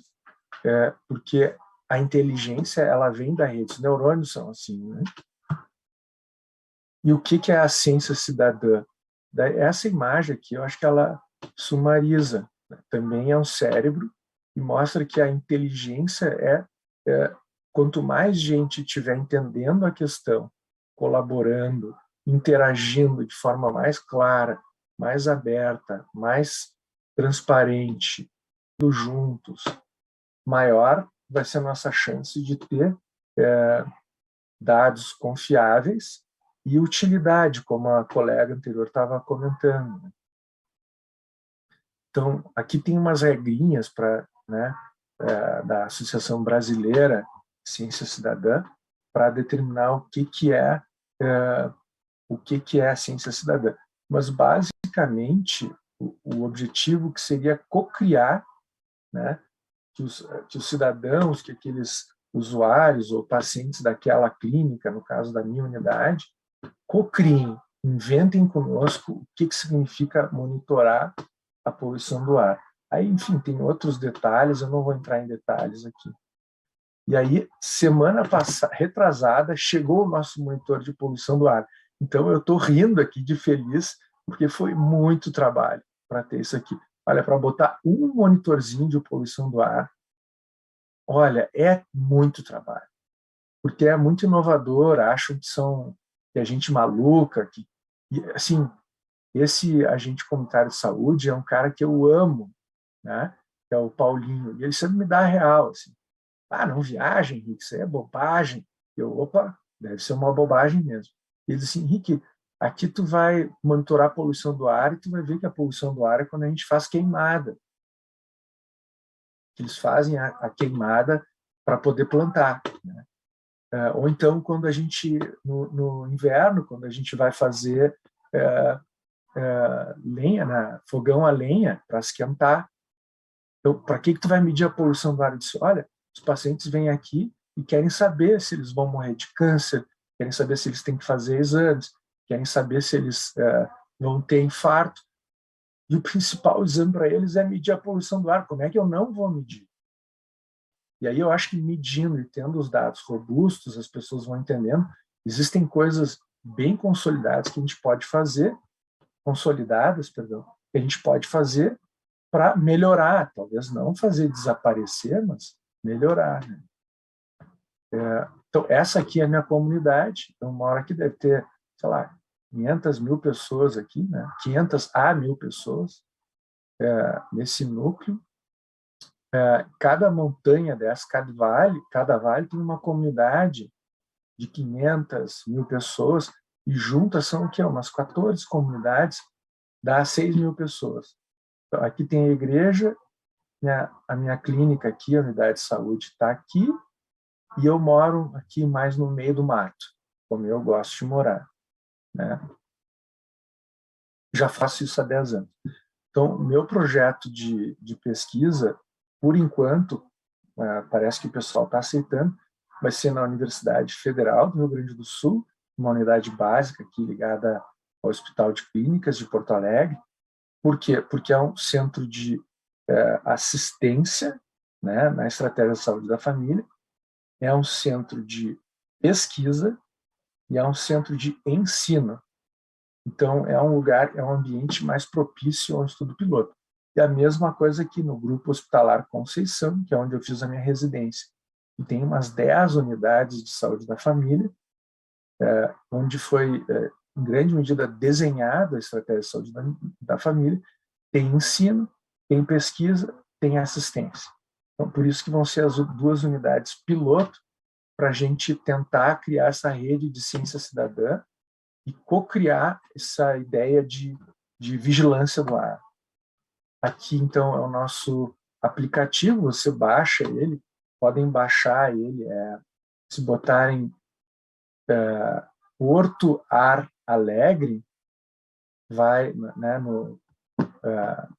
Porque a inteligência ela vem da rede, os neurônios são assim, né? E o que é a ciência cidadã? Essa imagem aqui, eu acho que ela sumariza, né? Também é um cérebro e mostra que a inteligência quanto mais gente estiver entendendo a questão, colaborando, interagindo de forma mais clara, mais aberta, mais transparente, juntos, maior vai ser a nossa chance de ter dados confiáveis e utilidade, como a colega anterior estava comentando. Então, aqui tem umas regrinhas da Associação Brasileira de Ciência Cidadã, para determinar o que é a ciência cidadã. Mas, basicamente, o objetivo que seria cocriar, né, que os cidadãos, que aqueles usuários ou pacientes daquela clínica, no caso da minha unidade, cocriem, inventem conosco o que significa monitorar a poluição do ar. Aí, enfim, tem outros detalhes, eu não vou entrar em detalhes aqui. E aí, semana passada, retrasada, chegou o nosso monitor de poluição do ar. Então, eu estou rindo aqui de feliz, porque foi muito trabalho para ter isso aqui. Olha, para botar um monitorzinho de poluição do ar, olha, é muito trabalho. Porque é muito inovador, acham que é gente maluca, e, assim, esse agente comunitário de saúde é um cara que eu amo, né? Que é o Paulinho, e ele sempre me dá a real, assim, não viaja, Henrique, isso aí é bobagem. Opa, deve ser uma bobagem mesmo. Ele diz assim, Henrique, aqui tu vai monitorar a poluição do ar e tu vai ver que a poluição do ar é quando a gente faz queimada. Eles fazem a queimada para poder plantar, né? Ou então, quando a gente, no inverno, quando a gente vai fazer lenha, né, fogão a lenha para esquentar. Então, para que tu vai medir a poluição do ar? Eu disse, olha, os pacientes vêm aqui e querem saber se eles vão morrer de câncer, querem saber se eles têm que fazer exames, querem saber se eles vão ter infarto. E o principal exame para eles é medir a poluição do ar. Como é que eu não vou medir? E aí eu acho que medindo e tendo os dados robustos, as pessoas vão entendendo, existem coisas bem consolidadas que a gente pode fazer, que a gente pode fazer para melhorar, talvez não fazer desaparecer, mas melhorar, né? Então, essa aqui é a minha comunidade, então uma hora que deve ter, sei lá, 500 mil pessoas aqui, né? 500 a 1.000 pessoas nesse núcleo. Cada montanha dessa, cada vale tem uma comunidade de 500 mil pessoas, e juntas são o quê? Umas 14 comunidades, dá 6 mil pessoas. Então, aqui tem a igreja, a minha clínica aqui, a unidade de saúde está aqui, e eu moro aqui mais no meio do mato, como eu gosto de morar, né? Já faço isso há 10 anos. Então, meu projeto de pesquisa, por enquanto, parece que o pessoal está aceitando, vai ser na Universidade Federal do Rio Grande do Sul, uma unidade básica aqui ligada ao Hospital de Clínicas de Porto Alegre. Por quê? Porque é um centro de assistência, né, na estratégia de saúde da família, é um centro de pesquisa e é um centro de ensino. Então, é um lugar, é um ambiente mais propício ao estudo piloto. E a mesma coisa aqui no Grupo Hospitalar Conceição, que é onde eu fiz a minha residência. E tem umas 10 unidades de saúde da família, onde foi, em grande medida, desenhada a estratégia de saúde da família. Tem ensino, tem pesquisa, tem assistência. Então, por isso que vão ser as 2 unidades piloto para a gente tentar criar essa rede de ciência cidadã e co-criar essa ideia de vigilância do ar. Aqui, então, é o nosso aplicativo, você baixa ele, podem baixar ele, se botarem Porto Ar Alegre, vai, né,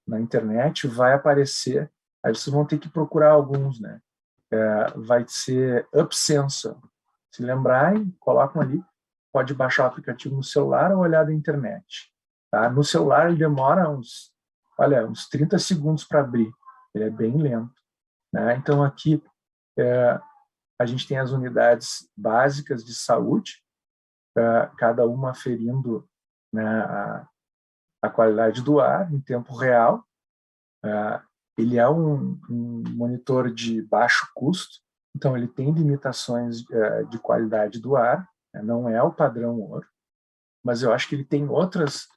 na internet, vai aparecer, aí vocês vão ter que procurar alguns, né? Vai ser UpSensor. Se lembrarem, colocam ali, pode baixar o aplicativo no celular ou olhar da internet. Tá? No celular ele demora uns 30 segundos para abrir, ele é bem lento, né? Então aqui a gente tem as unidades básicas de saúde, cada uma aferindo, né, a qualidade do ar em tempo real. Ele é um monitor de baixo custo, então ele tem limitações de qualidade do ar, não é o padrão ouro, mas eu acho que ele tem outras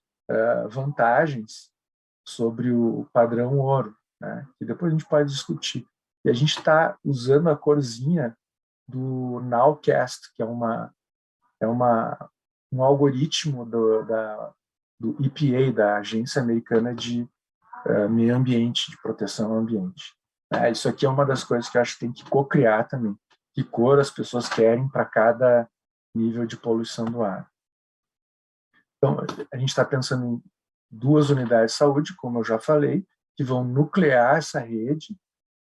vantagens sobre o padrão ouro, né, que depois a gente pode discutir. E a gente está usando a corzinha do Nowcast, que é um algoritmo do EPA, da Agência Americana de Meio Ambiente, de Proteção ao Ambiente. Isso aqui é uma das coisas que eu acho que tem que co-criar também. que cor as pessoas querem para cada nível de poluição do ar. Então, a gente está pensando em 2 unidades de saúde, como eu já falei, que vão nuclear essa rede,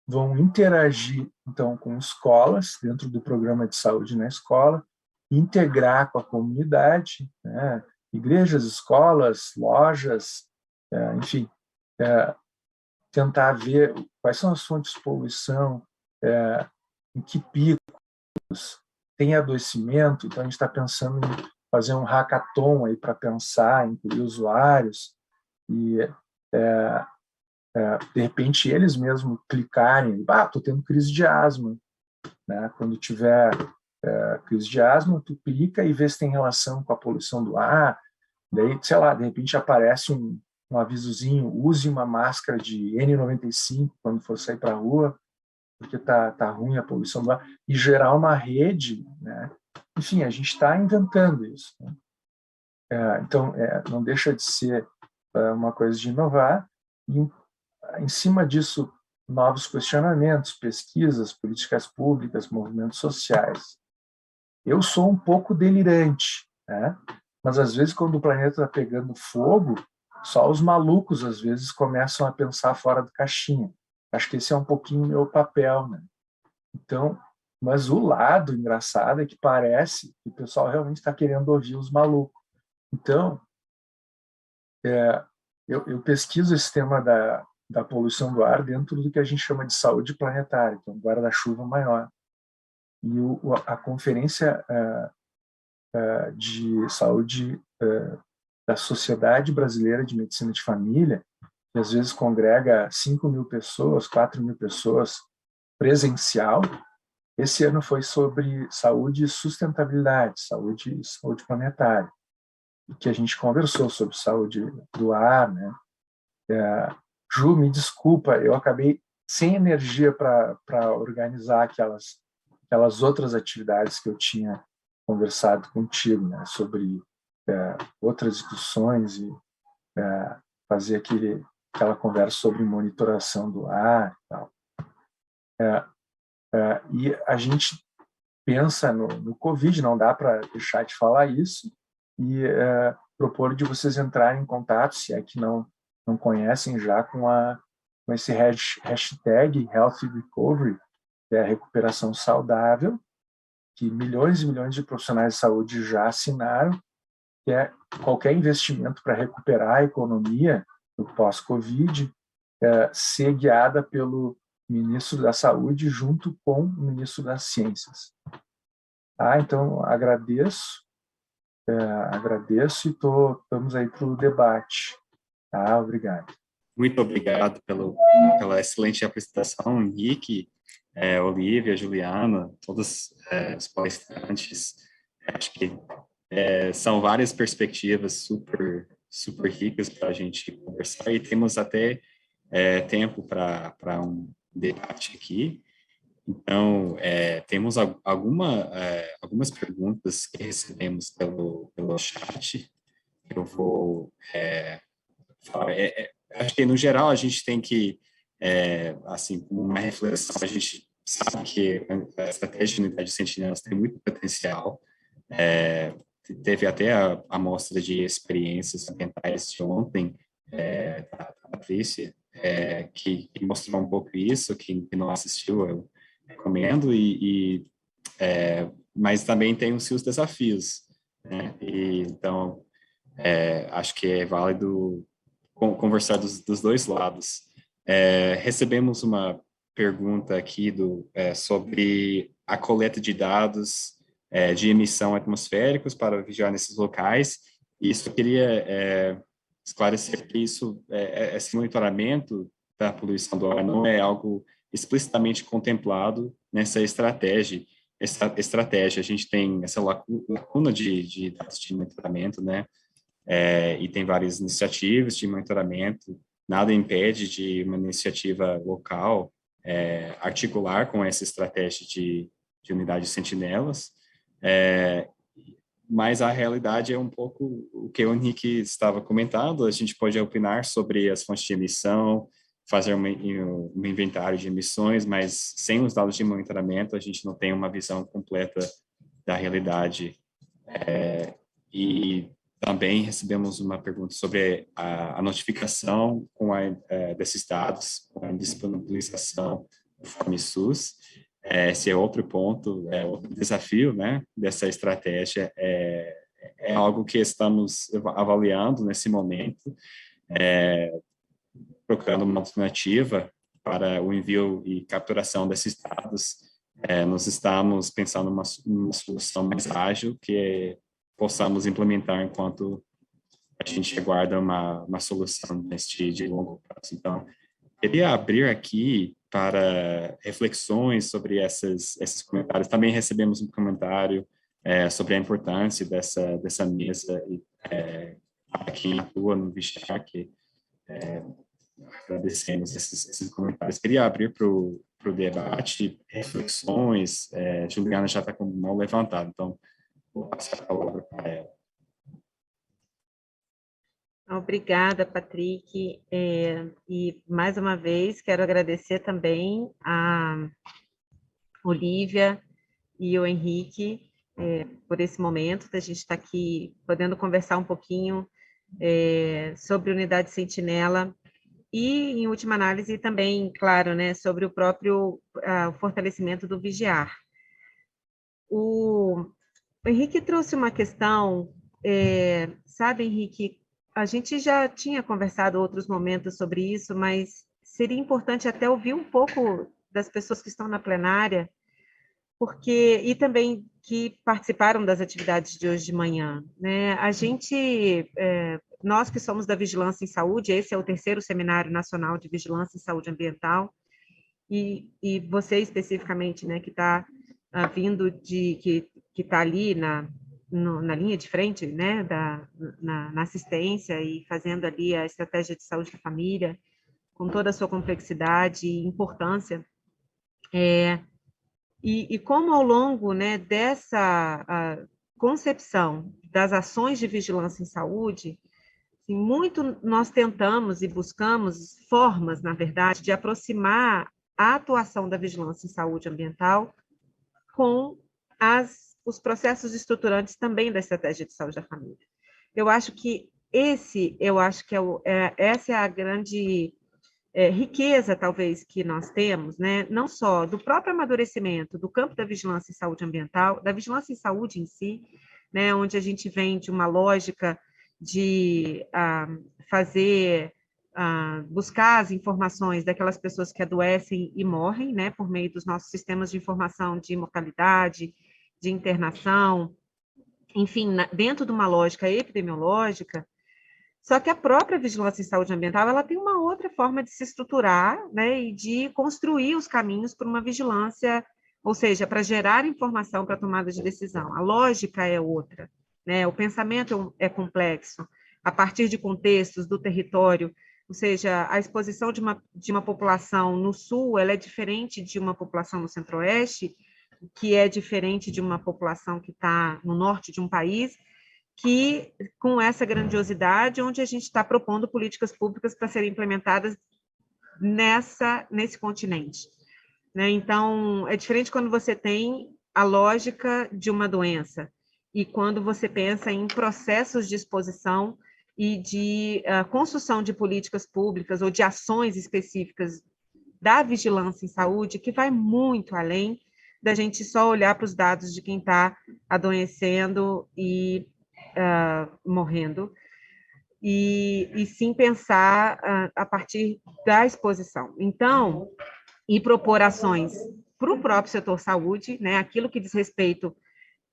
vão interagir, então, com escolas, dentro do programa de saúde na escola, integrar com a comunidade, né? Igrejas, escolas, lojas, enfim, tentar ver quais são as fontes de poluição, em que picos tem adoecimento. Então, a gente está pensando em fazer um hackathon aí para pensar, incluir usuários e, de repente, eles mesmos clicarem, estou tendo crise de asma, né? Quando tiver crise de asma, tu clica e vê se tem relação com a poluição do ar. Daí, sei lá, de repente aparece um avisozinho: use uma máscara de N95 quando for sair para a rua, porque tá ruim a poluição do ar, e gerar uma rede, né? Enfim, a gente está inventando isso, né? Então, não deixa de ser uma coisa de inovar, e em cima disso, novos questionamentos, pesquisas, políticas públicas, movimentos sociais. Eu sou um pouco delirante, né? Mas às vezes, quando o planeta está pegando fogo, só os malucos às vezes começam a pensar fora da caixinha. Acho que esse é um pouquinho o meu papel, né? Então, mas o lado engraçado é que parece que o pessoal realmente está querendo ouvir os malucos. Então, eu pesquiso esse tema da poluição do ar dentro do que a gente chama de saúde planetária, que é um guarda-chuva maior. E a conferência de saúde da Sociedade Brasileira de Medicina de Família, que às vezes congrega 5.000 pessoas, 4.000 pessoas, presencial. Esse ano foi sobre saúde e sustentabilidade, saúde planetária, e que a gente conversou sobre saúde do ar, né? Ju, me desculpa, eu acabei sem energia para organizar aquelas outras atividades que eu tinha conversado contigo, né? Sobre outras discussões e fazer aquela conversa sobre monitoração do ar e tal. E a gente pensa no Covid, não dá para deixar de falar isso, e propor de vocês entrarem em contato, se é que não conhecem já, com esse hashtag Healthy Recovery, que é a recuperação saudável, que milhões e milhões de profissionais de saúde já assinaram, que é qualquer investimento para recuperar a economia no pós-Covid, ser guiada pelo ministro da Saúde junto com o ministro das Ciências. Então, agradeço e estamos aí para o debate. Obrigado. Muito obrigado pela excelente apresentação, Henrique, Olivia, Juliana, todos os palestrantes. Acho que são várias perspectivas super, super ricas para a gente conversar, e temos até tempo para um debate aqui. Então, temos algumas perguntas que recebemos pelo chat. Eu vou falar. Acho que, no geral, a gente tem que, assim, uma reflexão, a gente sabe que a estratégia de unidade de sentinelas tem muito potencial. Teve até a amostra de experiências ambientais de ontem, da Patrícia, que mostrou um pouco isso. Quem não assistiu, eu recomendo, mas também tem os seus desafios, né? Então, acho que é válido conversar dos dois lados. Recebemos uma pergunta aqui sobre a coleta de dados de emissão atmosféricos para vigiar nesses locais, e isso eu queria esclarecer que esse monitoramento da poluição do ar não é algo explicitamente contemplado nessa estratégia. A gente tem essa lacuna de dados de monitoramento, né? E tem várias iniciativas de monitoramento. Nada impede de uma iniciativa local articular com essa estratégia de unidade de sentinelas, mas a realidade é um pouco o que o Henrique estava comentando. A gente pode opinar sobre as fontes de emissão, fazer um inventário de emissões, mas sem os dados de monitoramento a gente não tem uma visão completa da realidade. E também recebemos uma pergunta sobre a notificação desses dados, com a disponibilização do FormSUS. Esse é outro ponto, outro desafio, né, dessa estratégia. É algo que estamos avaliando nesse momento, procurando uma alternativa para o envio e capturação desses dados. Nós estamos pensando numa solução mais ágil que possamos implementar enquanto a gente aguarda uma solução de longo prazo. Então, queria abrir aqui para reflexões sobre esses comentários. Também recebemos um comentário sobre a importância dessa mesa para quem atua no Vigiar, que agradecemos esses comentários. Queria abrir para o debate, reflexões. Juliana já está com a mão levantada, então vou passar a palavra para ela. Obrigada, Patrick. E, mais uma vez, quero agradecer também a Olívia e o Henrique por esse momento, da gente estar aqui podendo conversar um pouquinho sobre Unidade Sentinela e, em última análise, também, claro, né, sobre o próprio fortalecimento do Vigiar. O Henrique trouxe uma questão, sabe, Henrique, a gente já tinha conversado em outros momentos sobre isso, mas seria importante até ouvir um pouco das pessoas que estão na plenária, e também que participaram das atividades de hoje de manhã, né? A gente, nós que somos da Vigilância em Saúde, esse é o 3º Seminário Nacional de Vigilância em Saúde Ambiental, e você especificamente, né, que está vindo que está ali na linha de frente, né, na assistência e fazendo ali a estratégia de saúde da família, com toda a sua complexidade e importância, e como ao longo, né, dessa concepção das ações de vigilância em saúde, assim, muito nós tentamos e buscamos formas, na verdade, de aproximar a atuação da vigilância em saúde ambiental com os processos estruturantes também da estratégia de saúde da família. Eu acho que essa é a grande riqueza, talvez, que nós temos, né? Não só do próprio amadurecimento do campo da vigilância em saúde ambiental, da vigilância em saúde em si, né? Onde a gente vem de uma lógica de buscar as informações daquelas pessoas que adoecem e morrem, né? Por meio dos nossos sistemas de informação de mortalidade, de internação, enfim, dentro de uma lógica epidemiológica. Só que a própria vigilância em saúde ambiental, ela tem uma outra forma de se estruturar, né, e de construir os caminhos para uma vigilância, ou seja, para gerar informação para tomada de decisão. A lógica é outra, né, o pensamento é complexo, a partir de contextos do território, ou seja, a exposição de uma população no sul, ela é diferente de uma população no centro-oeste, que é diferente de uma população que está no norte de um país, que, com essa grandiosidade, onde a gente está propondo políticas públicas para serem implementadas nesse continente, né? Então, é diferente quando você tem a lógica de uma doença e quando você pensa em processos de exposição e de construção de políticas públicas ou de ações específicas da vigilância em saúde, que vai muito além da gente só olhar para os dados de quem está adoecendo e morrendo, e sim pensar a partir da exposição. Então, e propor ações para o próprio setor saúde, né, aquilo que diz respeito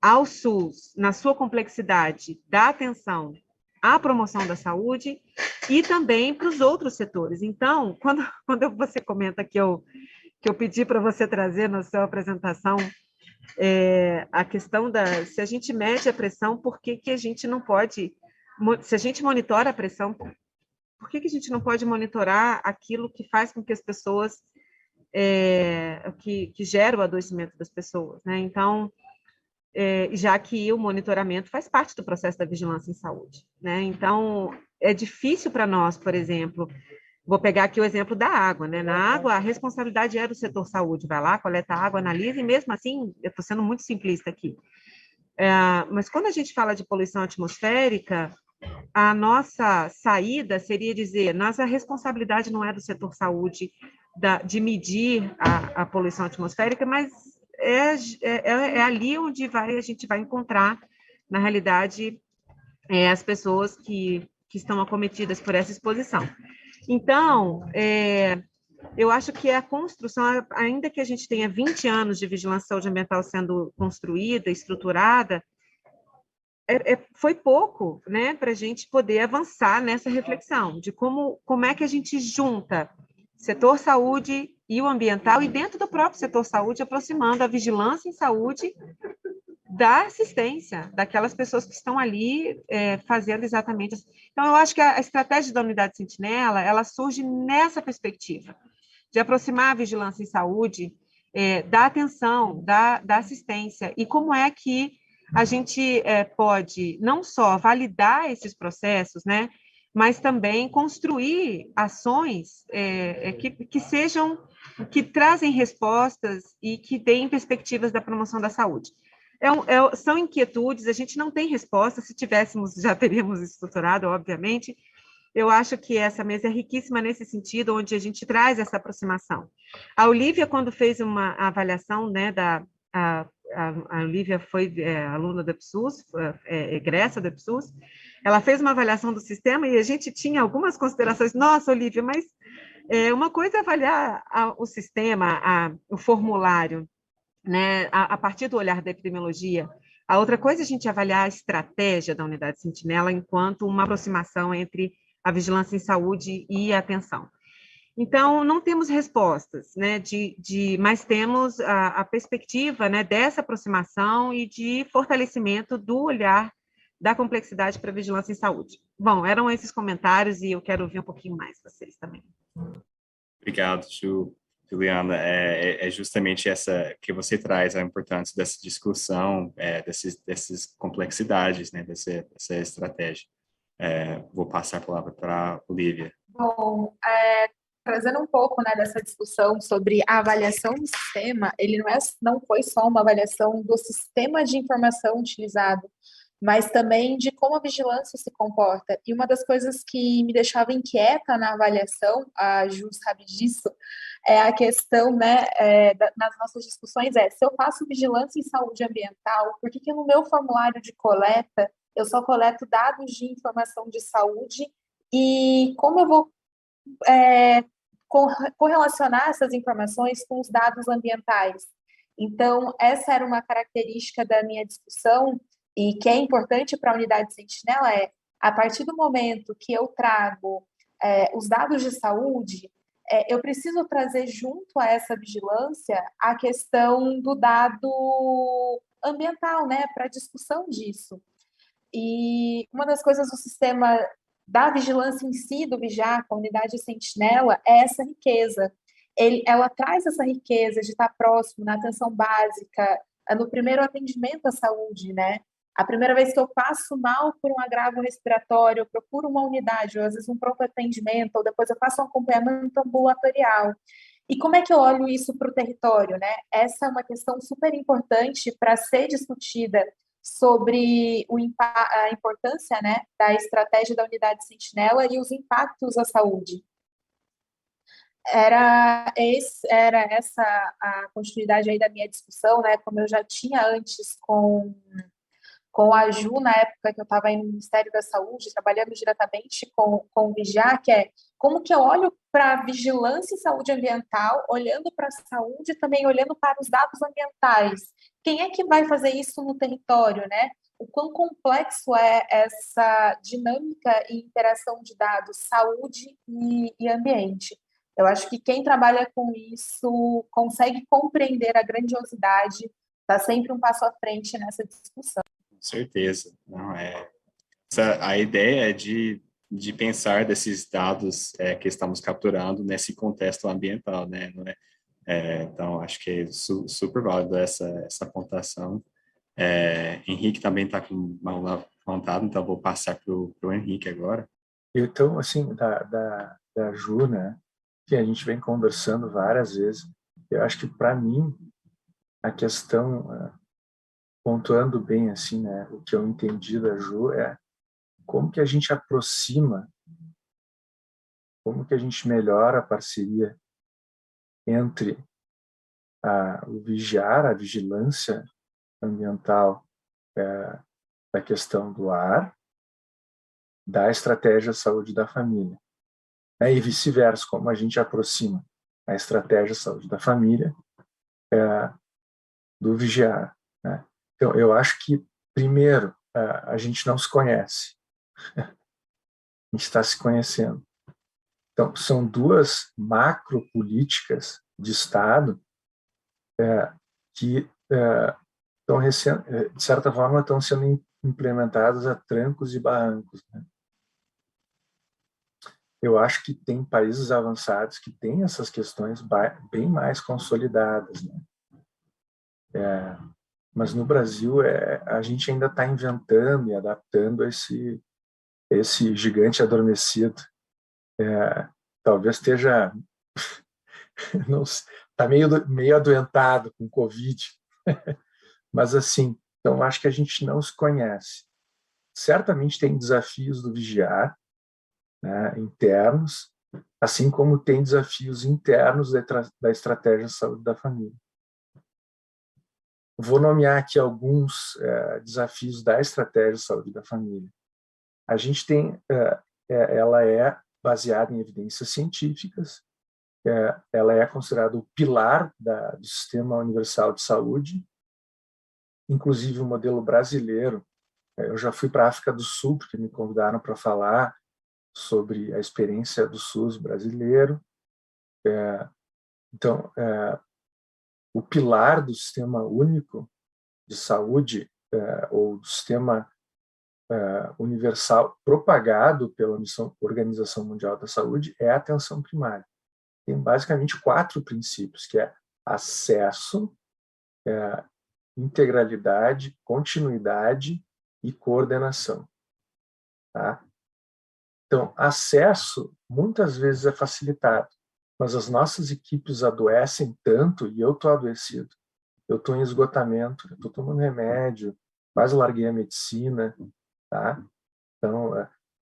ao SUS, na sua complexidade, da atenção à promoção da saúde, e também para os outros setores. Então, quando você comenta que eu pedi para você trazer na sua apresentação a questão se a gente mede a pressão, por que a gente não pode, se a gente monitora a pressão, por que a gente não pode monitorar aquilo que faz com que as pessoas, que gera o adoecimento das pessoas, né? Então, já que o monitoramento faz parte do processo da vigilância em saúde, né? Então, é difícil para nós, por exemplo, Vou pegar aqui o exemplo da água, né? Na água, a responsabilidade é do setor saúde, vai lá, coleta a água, analisa, e mesmo assim, eu estou sendo muito simplista aqui. Mas quando a gente fala de poluição atmosférica, a nossa saída seria dizer, nossa responsabilidade não é do setor saúde de medir a poluição atmosférica, mas é ali onde a gente vai encontrar, na realidade, as pessoas que estão acometidas por essa exposição. Então, eu acho que a construção, ainda que a gente tenha 20 anos de vigilância de saúde ambiental sendo construída, estruturada, foi pouco, né, para a gente poder avançar nessa reflexão de como é que a gente junta setor saúde e o ambiental, e dentro do próprio setor saúde, aproximando a vigilância em saúde da assistência, daquelas pessoas que estão ali fazendo exatamente assim. Então, eu acho que a estratégia da Unidade Sentinela, ela surge nessa perspectiva, de aproximar a vigilância em saúde da atenção, da assistência, e como é que a gente pode não só validar esses processos, né, mas também construir ações que sejam, que trazem respostas e que deem perspectivas da promoção da saúde. São inquietudes, a gente não tem resposta, se tivéssemos, já teríamos estruturado, obviamente. Eu acho que essa mesa é riquíssima nesse sentido, onde a gente traz essa aproximação. A Olivia, quando fez uma avaliação, né, a Olivia foi aluna do EPSUS, egressa do EPSUS, ela fez uma avaliação do sistema e a gente tinha algumas considerações. Nossa, Olivia, mas uma coisa é avaliar o sistema, o formulário, né, a partir do olhar da epidemiologia. A outra coisa é a gente avaliar a estratégia da Unidade Sentinela enquanto uma aproximação entre a vigilância em saúde e a atenção. Então, não temos respostas, né, mas temos a perspectiva, né, dessa aproximação e de fortalecimento do olhar da complexidade para a vigilância em saúde. Bom, eram esses comentários e eu quero ouvir um pouquinho mais vocês também. Obrigado, Juliana. É justamente essa que você traz, a importância dessa discussão, dessas complexidades, né, dessa estratégia. Vou passar a palavra para a Olivia. Bom, trazendo um pouco, né, dessa discussão sobre a avaliação do sistema, ele não foi só uma avaliação do sistema de informação utilizado, mas também de como a vigilância se comporta. E uma das coisas que me deixava inquieta na avaliação, a Ju sabe disso, é a questão, né, nas nossas discussões se eu faço vigilância em saúde ambiental, por que no meu formulário de coleta eu só coleto dados de informação de saúde e como eu vou correlacionar essas informações com os dados ambientais? Então, essa era uma característica da minha discussão e que é importante para a Unidade Sentinela a partir do momento que eu trago os dados de saúde, eu preciso trazer junto a essa vigilância a questão do dado ambiental, né, para a discussão disso. E uma das coisas do sistema da vigilância em si, do Vigiar, a Unidade Sentinela, é essa riqueza. Ela traz essa riqueza de estar próximo na atenção básica, no primeiro atendimento à saúde, né? A primeira vez que eu passo mal por um agravo respiratório, eu procuro uma unidade, ou às vezes um pronto atendimento, ou depois eu faço um acompanhamento ambulatorial. E como é que eu olho isso para o território, né? Essa é uma questão super importante para ser discutida sobre a importância, né, da estratégia da Unidade Sentinela e os impactos à saúde. Era essa a continuidade aí da minha discussão, né, como eu já tinha antes com a Ju, na época que eu estava no Ministério da Saúde, trabalhando diretamente com o Vigiar, que é como que eu olho para a vigilância em saúde ambiental, olhando para a saúde e também olhando para os dados ambientais. Quem é que vai fazer isso no território, né? O quão complexo é essa dinâmica e interação de dados, saúde e ambiente. Eu acho que quem trabalha com isso consegue compreender a grandiosidade, está sempre um passo à frente nessa discussão. Com certeza. Não, a ideia é de pensar desses dados que estamos capturando nesse contexto ambiental, né? Não é? Então, acho que é super válido essa apontação. Henrique também está com uma vontade, então vou passar para o Henrique agora. Então, assim, da Ju, né, que a gente vem conversando várias vezes. Eu acho que, para mim, a questão, pontuando bem assim, né, o que eu entendi da Ju é como que a gente aproxima, como que a gente melhora a parceria entre o vigiar, a vigilância ambiental da questão do ar, da estratégia saúde da família. E vice-versa, como a gente aproxima a estratégia saúde da família do vigiar. Né? Então, eu acho que, primeiro, a gente não se conhece. A gente está se conhecendo. Então, são duas macropolíticas de Estado que, de certa forma, estão sendo implementadas a trancos e barrancos. Né? Eu acho que tem países avançados que têm essas questões bem mais consolidadas. Né? Mas no Brasil, a gente ainda está inventando e adaptando esse gigante adormecido. Talvez esteja... Está meio adoentado com Covid. Mas, assim, então acho que a gente não se conhece. Certamente tem desafios do vigiar, né, internos, assim como tem desafios internos da estratégia de saúde da família. Vou nomear aqui alguns desafios da estratégia de saúde da família. A gente tem, ela é baseada em evidências científicas, ela é considerada o pilar do Sistema Universal de Saúde, inclusive o modelo brasileiro. Eu já fui para a África do Sul, porque me convidaram para falar sobre a experiência do SUS brasileiro. Então, o pilar do Sistema Único de Saúde, ou do Sistema Universal propagado pela Organização Mundial da Saúde, é a atenção primária. Tem basicamente 4 princípios, que é acesso, integralidade, continuidade e coordenação. Tá? Então, acesso muitas vezes é facilitado, mas as nossas equipes adoecem tanto, e eu estou adoecido, eu estou em esgotamento, eu estou tomando remédio, quase larguei a medicina, tá? Então,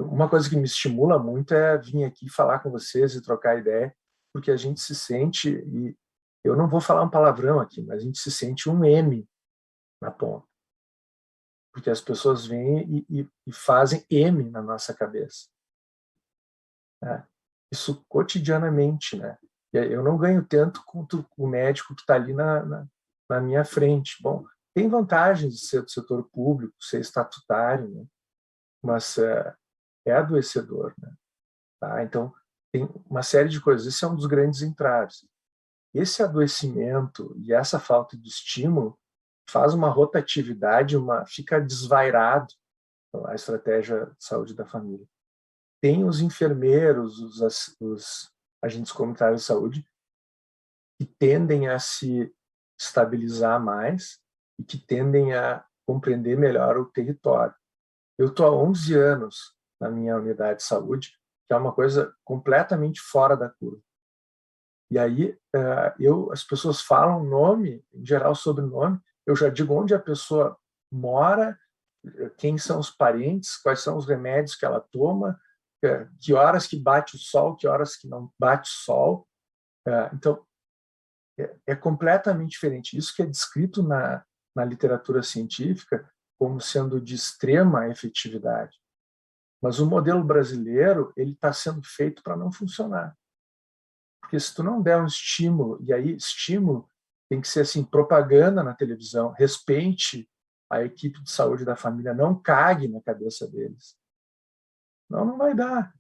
uma coisa que me estimula muito é vir aqui falar com vocês e trocar ideia, porque a gente se sente, e eu não vou falar um palavrão aqui, mas a gente se sente um M na ponta. Porque as pessoas vêm e fazem M na nossa cabeça. Isso cotidianamente, né? Eu não ganho tanto quanto o médico que está ali na minha frente. Bom, tem vantagens de ser do setor público, ser estatutário, né? Mas é adoecedor, né? Tá? Então, tem uma série de coisas. Esse é um dos grandes entraves. Esse adoecimento e essa falta de estímulo faz uma rotatividade, fica desvairado a estratégia de saúde da família. Tem os enfermeiros, os agentes comunitários de saúde, que tendem a se estabilizar mais e que tendem a compreender melhor o território. Eu estou há 11 anos na minha unidade de saúde, que é uma coisa completamente fora da curva. E aí as pessoas falam nome, em geral sobrenome, eu já digo onde a pessoa mora, quem são os parentes, quais são os remédios que ela toma, que horas que bate o sol, que horas que não bate o sol. Então, é completamente diferente. Isso que é descrito na literatura científica como sendo de extrema efetividade. Mas o modelo brasileiro ele está sendo feito para não funcionar. Porque se tu não der um estímulo, e aí estímulo tem que ser assim, propaganda na televisão, respeite a equipe de saúde da família, não cague na cabeça deles. Não vai dar.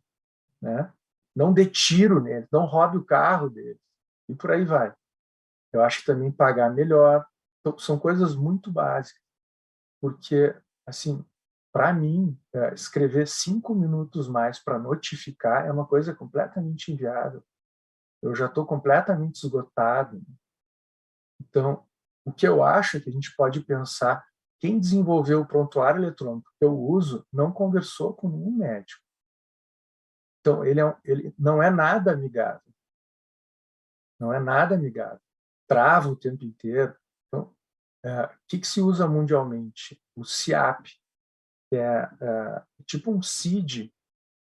Né? Não dê tiro neles, não roube o carro deles. E por aí vai. Eu acho que também pagar melhor. Então, são coisas muito básicas. Porque, assim, para mim, escrever 5 minutos mais para notificar é uma coisa completamente inviável. Eu já estou completamente esgotado. Então, o que eu acho é que a gente pode pensar, quem desenvolveu o prontuário eletrônico que eu uso não conversou com nenhum médico. Então, ele não é nada amigável. Não é nada amigável. Trava o tempo inteiro. Então, o que se usa mundialmente? O CIAP, que é tipo um CID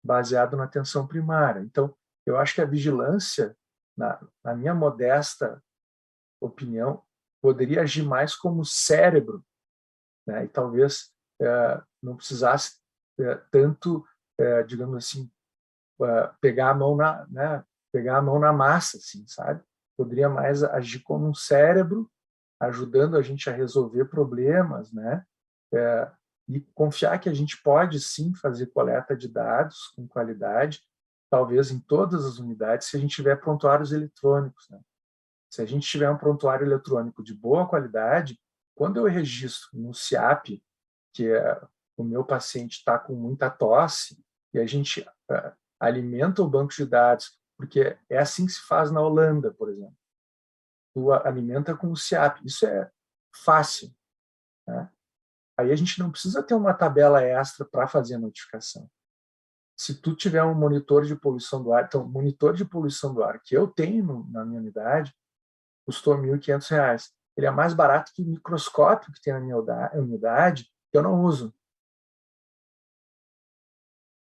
baseado na atenção primária. Então, eu acho que a vigilância, na minha modesta opinião, poderia agir mais como cérebro, né? E talvez não precisasse tanto, digamos assim, pegar a mão pegar a mão na massa, assim, sabe? Poderia mais agir como um cérebro, ajudando a gente a resolver problemas, né? E confiar que a gente pode sim fazer coleta de dados com qualidade, talvez em todas as unidades, se a gente tiver prontuários eletrônicos, né? Se a gente tiver um prontuário eletrônico de boa qualidade, quando eu registro no CIAP que o meu paciente está com muita tosse, e a gente alimenta o banco de dados, porque é assim que se faz na Holanda, por exemplo. Tu alimenta com o CIAP. Isso é fácil, né? Aí a gente não precisa ter uma tabela extra para fazer a notificação. Se tu tiver um monitor de poluição do ar, então, o monitor de poluição do ar que eu tenho na minha unidade custou R$ 1.500. Ele é mais barato que o microscópio que tem na minha unidade, que eu não uso.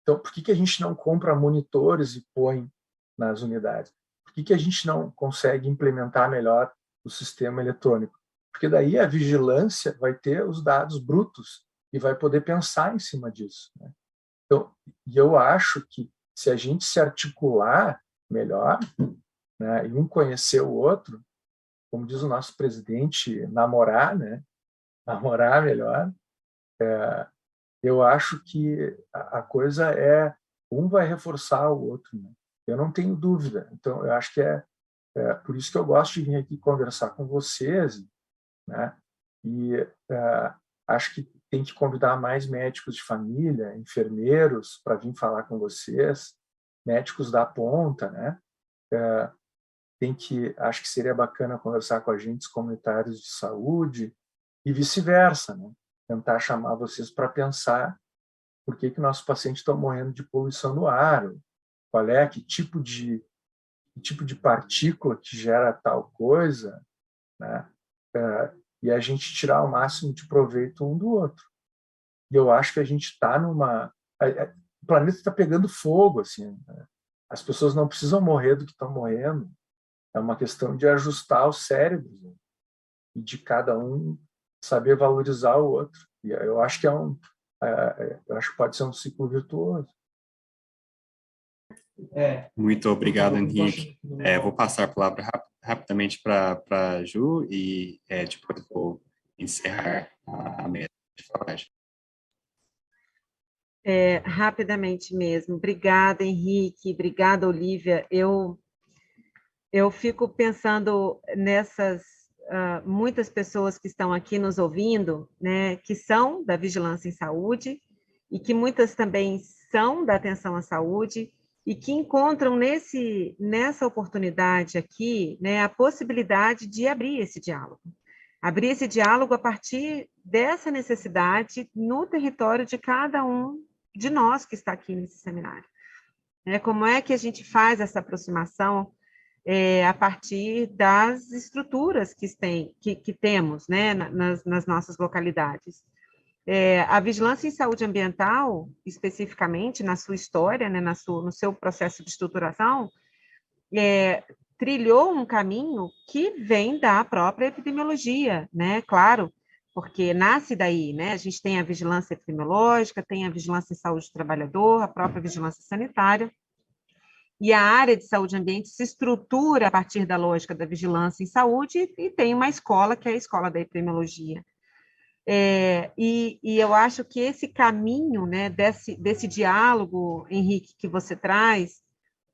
Então, por que a gente não compra monitores e põe nas unidades? Por que a gente não consegue implementar melhor o sistema eletrônico? Porque daí a vigilância vai ter os dados brutos e vai poder pensar em cima disso, né? Então, e eu acho que se a gente se articular melhor, né, e um conhecer o outro, como diz o nosso presidente, namorar, né? Namorar melhor, eu acho que a coisa um vai reforçar o outro, né? Eu não tenho dúvida. Então, eu acho que é por isso que eu gosto de vir aqui conversar com vocês, né? E acho que tem que convidar mais médicos de família, enfermeiros, para vir falar com vocês, médicos da ponta, né? Acho que seria bacana conversar com agentes comunitários de saúde e vice-versa, né? Tentar chamar vocês para pensar por que nossos pacientes estão morrendo de poluição do ar, que tipo de partícula que gera tal coisa, né? E a gente tirar o máximo de proveito um do outro. E eu acho que a gente está o planeta está pegando fogo, assim, né? As pessoas não precisam morrer do que estão morrendo. É uma questão de ajustar os cérebros, né? E de cada um saber valorizar o outro. E eu acho que eu acho que pode ser um ciclo virtuoso. Muito obrigado, Henrique. Vou passar a palavra rapidamente para a Ju e depois vou encerrar a mesa de falagem. Rapidamente mesmo. Obrigada, Henrique. Obrigada, Olívia. Eu fico pensando nessas muitas pessoas que estão aqui nos ouvindo, né, que são da vigilância em saúde e que muitas também são da atenção à saúde e que encontram nessa oportunidade aqui, né, a possibilidade de abrir esse diálogo. Abrir esse diálogo a partir dessa necessidade no território de cada um de nós que está aqui nesse seminário. Como é que a gente faz essa aproximação a partir das estruturas que temos, né, nas nossas localidades. A vigilância em saúde ambiental, especificamente na sua história, né, no seu processo de estruturação, trilhou um caminho que vem da própria epidemiologia, né, claro, porque nasce daí, né, a gente tem a vigilância epidemiológica, tem a vigilância em saúde do trabalhador, a própria vigilância sanitária, e a área de saúde e ambiente se estrutura a partir da lógica da vigilância em saúde e tem uma escola, que é a escola da epidemiologia. E eu acho que esse caminho, né, desse diálogo, Henrique, que você traz,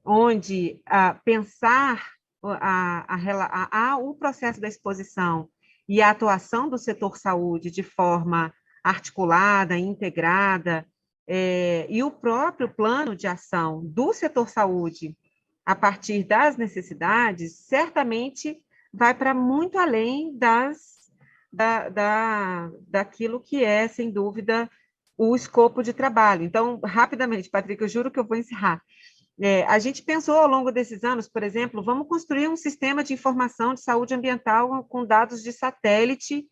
onde pensar o processo da exposição e a atuação do setor saúde de forma articulada, integrada, e o próprio plano de ação do setor saúde, a partir das necessidades, certamente vai para muito além daquilo que é, sem dúvida, o escopo de trabalho. Então, rapidamente, Patrick, eu juro que eu vou encerrar. A gente pensou ao longo desses anos, por exemplo, vamos construir um sistema de informação de saúde ambiental com dados de satélite,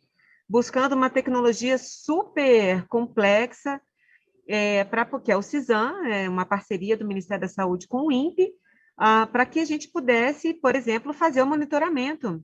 buscando uma tecnologia super complexa, que é o CISAM, uma parceria do Ministério da Saúde com o INPE, para que a gente pudesse, por exemplo, fazer o monitoramento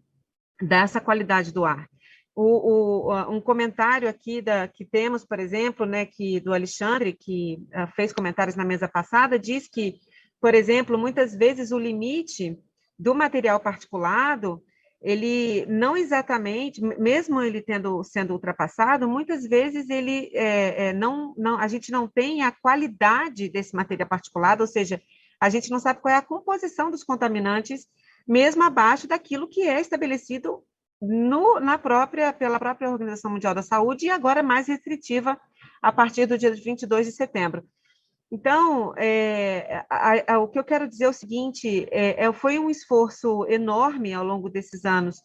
dessa qualidade do ar. Um comentário aqui que temos, por exemplo, né, do Alexandre, que fez comentários na mesa passada, diz que, por exemplo, muitas vezes o limite do material particulado, ele não exatamente, mesmo ele sendo ultrapassado, muitas vezes ele a gente não tem a qualidade desse material particulado, ou seja, a gente não sabe qual é a composição dos contaminantes, mesmo abaixo daquilo que é estabelecido pela própria Organização Mundial da Saúde, e agora mais restritiva a partir do dia 22 de setembro. Então, o que eu quero dizer é o seguinte, foi um esforço enorme ao longo desses anos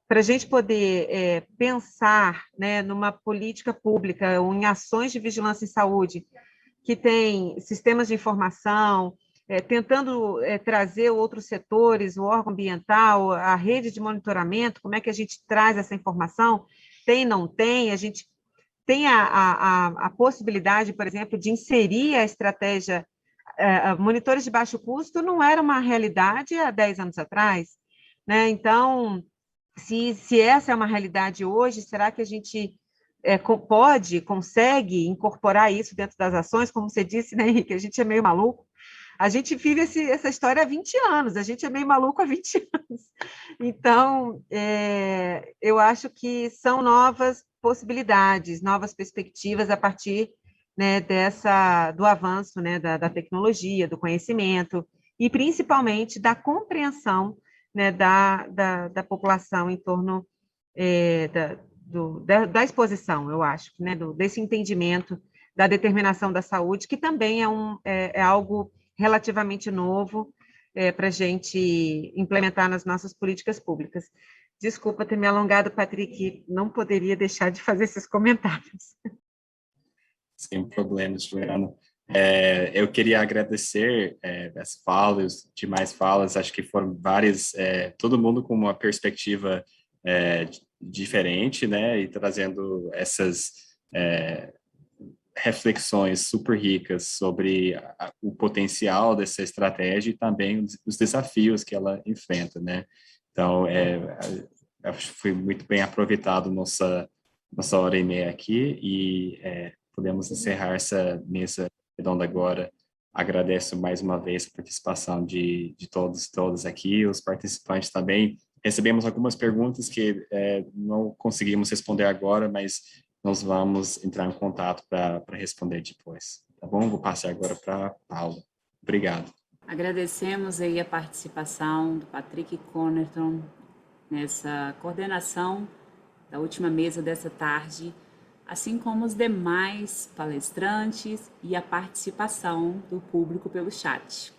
para a gente poder pensar, né, numa política pública ou em ações de vigilância em saúde que tem sistemas de informação, tentando trazer outros setores, o órgão ambiental, a rede de monitoramento, como é que a gente traz essa informação? Tem, não tem? A gente tem a possibilidade, por exemplo, de inserir a estratégia, monitores de baixo custo não era uma realidade há 10 anos atrás, né? Então, se essa é uma realidade hoje, será que a gente consegue incorporar isso dentro das ações? Como você disse, né, Henrique, a gente é meio maluco. A gente vive essa história há 20 anos, a gente é meio maluco há 20 anos. Então, eu acho que são novas possibilidades, novas perspectivas a partir, né, do avanço, né, da tecnologia, do conhecimento, e principalmente da compreensão, né, da população em torno da exposição, eu acho, né, desse entendimento da determinação da saúde, que também é algo relativamente novo para a gente implementar nas nossas políticas públicas. Desculpa ter me alongado, Patrick, não poderia deixar de fazer esses comentários. Sem problemas, Juliana. Eu queria agradecer as falas, demais falas, acho que foram várias, todo mundo com uma perspectiva diferente, né, e trazendo essas reflexões super ricas sobre o potencial dessa estratégia e também os desafios que ela enfrenta, né. Então, acho que foi muito bem aproveitado nossa hora e meia aqui e podemos encerrar essa mesa redonda agora. Agradeço mais uma vez a participação de todos e todas aqui, os participantes também. Recebemos algumas perguntas que não conseguimos responder agora, mas nós vamos entrar em contato para responder depois, tá bom? Vou passar agora para a Paula. Obrigado. Agradecemos aí a participação do Patrick Connerton nessa coordenação da última mesa dessa tarde, assim como os demais palestrantes e a participação do público pelo chat.